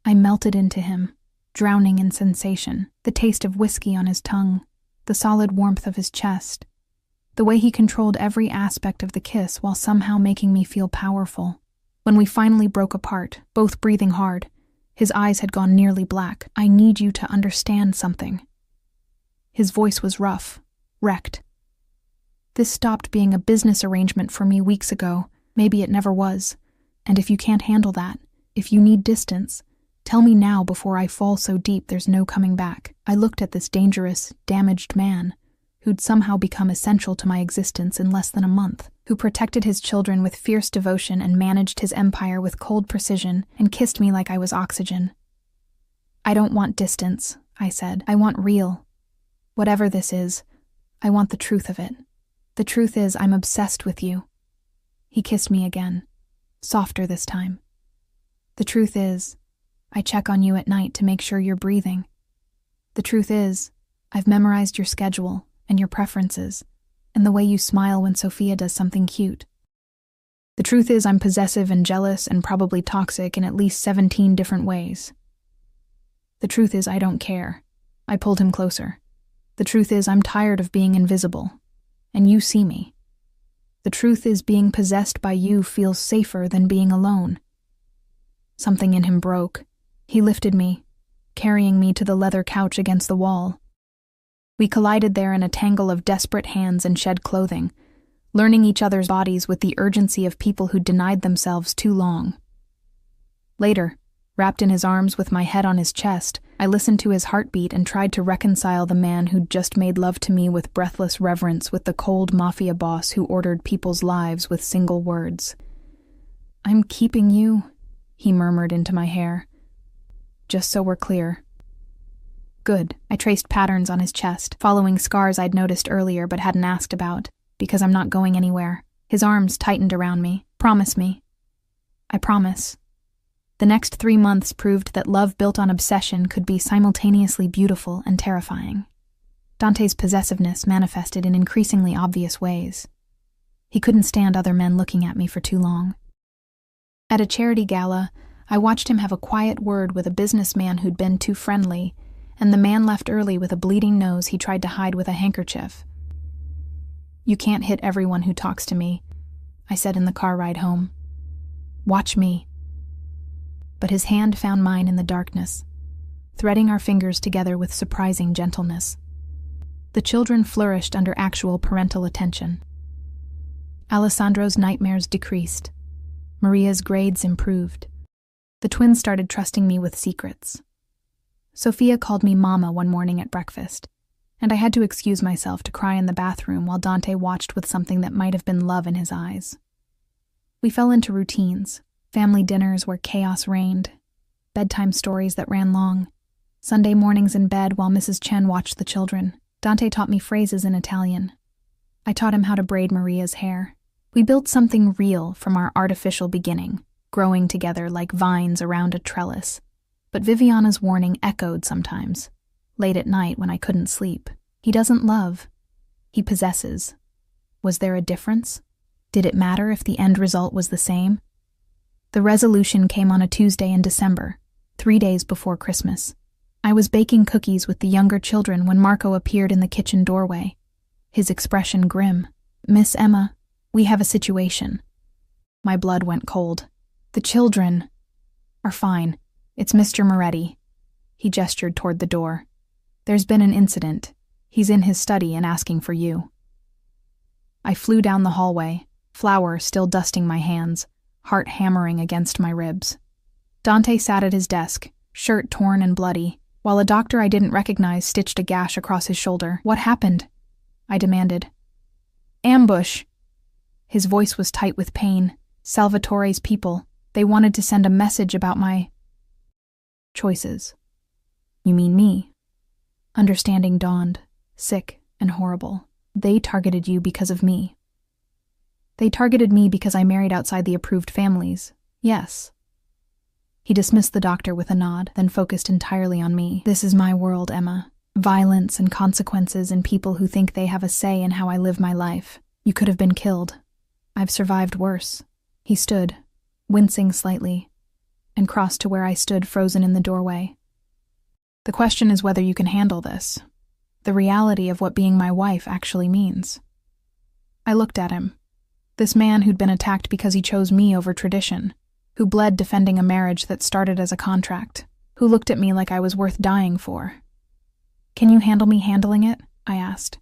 S1: I melted into him, drowning in sensation, the taste of whiskey on his tongue, the solid warmth of his chest, the way he controlled every aspect of the kiss while somehow making me feel powerful. When we finally broke apart, both breathing hard, his eyes had gone nearly black. I need you to understand something. His voice was rough, wrecked. This stopped being a business arrangement for me weeks ago. Maybe it never was. And if you can't handle that, if you need distance, tell me now before I fall so deep there's no coming back. I looked at this dangerous, damaged man, who'd somehow become essential to my existence in less than a month, who protected his children with fierce devotion and managed his empire with cold precision and kissed me like I was oxygen. I don't want distance, I said. I want real. Whatever this is, I want the truth of it. The truth is I'm obsessed with you. He kissed me again, softer this time. The truth is, I check on you at night to make sure you're breathing. The truth is, I've memorized your schedule and your preferences, and the way you smile when Sophia does something cute. The truth is I'm possessive and jealous and probably toxic in at least 17 different ways. The truth is I don't care. I pulled him closer. The truth is I'm tired of being invisible, and you see me. The truth is being possessed by you feels safer than being alone. Something in him broke. He lifted me, carrying me to the leather couch against the wall. We collided there in a tangle of desperate hands and shed clothing, learning each other's bodies with the urgency of people who'd denied themselves too long. Later, wrapped in his arms with my head on his chest, I listened to his heartbeat and tried to reconcile the man who'd just made love to me with breathless reverence with the cold Mafia boss who ordered people's lives with single words. "I'm keeping you," he murmured into my hair. "Just so we're clear." Good. I traced patterns on his chest, following scars I'd noticed earlier but hadn't asked about, because I'm not going anywhere. His arms tightened around me. "Promise me." "I promise." The next 3 months proved that love built on obsession could be simultaneously beautiful and terrifying. Dante's possessiveness manifested in increasingly obvious ways. He couldn't stand other men looking at me for too long. At a charity gala, I watched him have a quiet word with a businessman who'd been too friendly, and the man left early with a bleeding nose he tried to hide with a handkerchief. "You can't hit everyone who talks to me," I said in the car ride home. "Watch me." But his hand found mine in the darkness, threading our fingers together with surprising gentleness. The children flourished under actual parental attention. Alessandro's nightmares decreased. Maria's grades improved. The twins started trusting me with secrets. Sophia called me Mama one morning at breakfast, and I had to excuse myself to cry in the bathroom while Dante watched with something that might have been love in his eyes. We fell into routines, family dinners where chaos reigned, bedtime stories that ran long, Sunday mornings in bed while Mrs. Chen watched the children. Dante taught me phrases in Italian. I taught him how to braid Maria's hair. We built something real from our artificial beginning, growing together like vines around a trellis. But Viviana's warning echoed sometimes, late at night when I couldn't sleep. He doesn't love. He possesses. Was there a difference? Did it matter if the end result was the same? The resolution came on a Tuesday in December, 3 days before Christmas. I was baking cookies with the younger children when Marco appeared in the kitchen doorway, his expression grim. "Miss Emma, we have a situation." My blood went cold. "The children are fine. It's Mr. Moretti." He gestured toward the door. "There's been an incident. He's in his study and asking for you." I flew down the hallway, flour still dusting my hands, heart hammering against my ribs. Dante sat at his desk, shirt torn and bloody, while a doctor I didn't recognize stitched a gash across his shoulder. "What happened?" I demanded. "Ambush." His voice was tight with pain. "Salvatore's people. They wanted to send a message about my choices." "You mean me?" Understanding dawned, sick and horrible. "They targeted you because of me." "They targeted me because I married outside the approved families. Yes." He dismissed the doctor with a nod, then focused entirely on me. "This is my world, Emma. Violence and consequences and people who think they have a say in how I live my life. You could have been killed. I've survived worse." He stood, wincing slightly, and crossed to where I stood frozen in the doorway. "The question is whether you can handle this. The reality of what being my wife actually means." I looked at him. This man who'd been attacked because he chose me over tradition, who bled defending a marriage that started as a contract, who looked at me like I was worth dying for. "Can you handle me handling it?" I asked.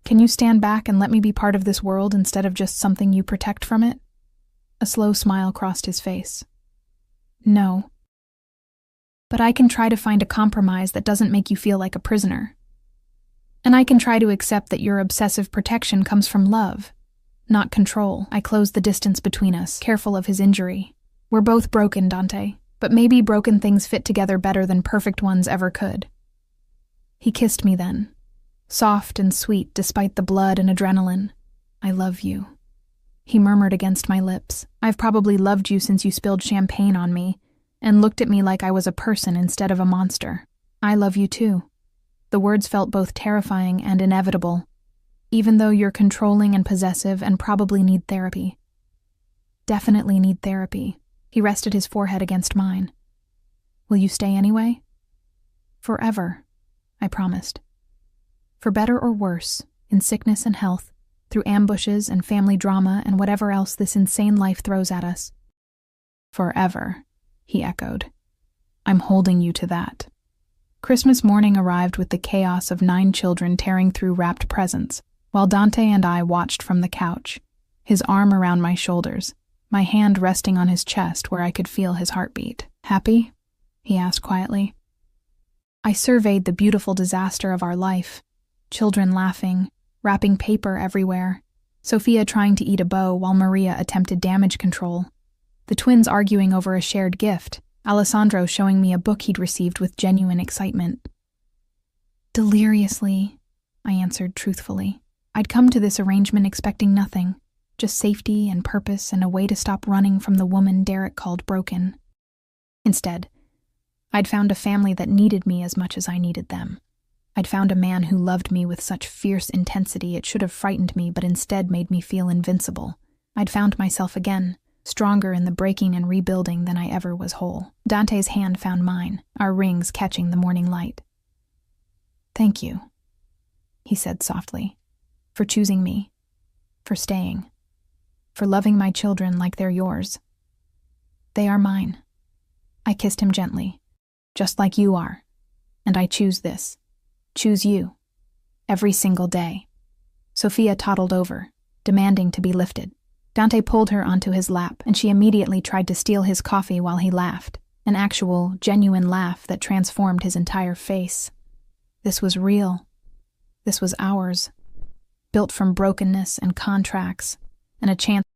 S1: "Can you stand back and let me be part of this world instead of just something you protect from it?" A slow smile crossed his face. "No. But I can try to find a compromise that doesn't make you feel like a prisoner. And I can try to accept that your obsessive protection comes from love, not control." I closed the distance between us, careful of his injury. "We're both broken, Dante, but maybe broken things fit together better than perfect ones ever could." He kissed me then, soft and sweet despite the blood and adrenaline. "I love you," he murmured against my lips. "I've probably loved you since you spilled champagne on me and looked at me like I was a person instead of a monster. I love you too." The words felt both terrifying and inevitable, "even though you're controlling and possessive and probably need therapy." "Definitely need therapy." He rested his forehead against mine. "Will you stay anyway?" "Forever," I promised. "For better or worse, in sickness and health, through ambushes and family drama and whatever else this insane life throws at us." "Forever," he echoed. "I'm holding you to that." Christmas morning arrived with the chaos of 9 children tearing through wrapped presents, while Dante and I watched from the couch, his arm around my shoulders, my hand resting on his chest where I could feel his heartbeat. "Happy?" he asked quietly. I surveyed the beautiful disaster of our life. Children laughing, wrapping paper everywhere, Sophia trying to eat a bow while Maria attempted damage control, the twins arguing over a shared gift, Alessandro showing me a book he'd received with genuine excitement. "Deliriously," I answered truthfully. I'd come to this arrangement expecting nothing, just safety and purpose and a way to stop running from the woman Derek called broken. Instead, I'd found a family that needed me as much as I needed them. I'd found a man who loved me with such fierce intensity it should have frightened me but instead made me feel invincible. I'd found myself again, stronger in the breaking and rebuilding than I ever was whole. Dante's hand found mine, our rings catching the morning light. "Thank you," he said softly, "for choosing me, for staying, for loving my children like they're yours. They are mine." I kissed him gently. "Just like you are. And I choose this. Choose you. Every single day." Sophia toddled over, demanding to be lifted. Dante pulled her onto his lap, and she immediately tried to steal his coffee while he laughed, an actual, genuine laugh that transformed his entire face. This was real. This was ours, built from brokenness and contracts, and a chance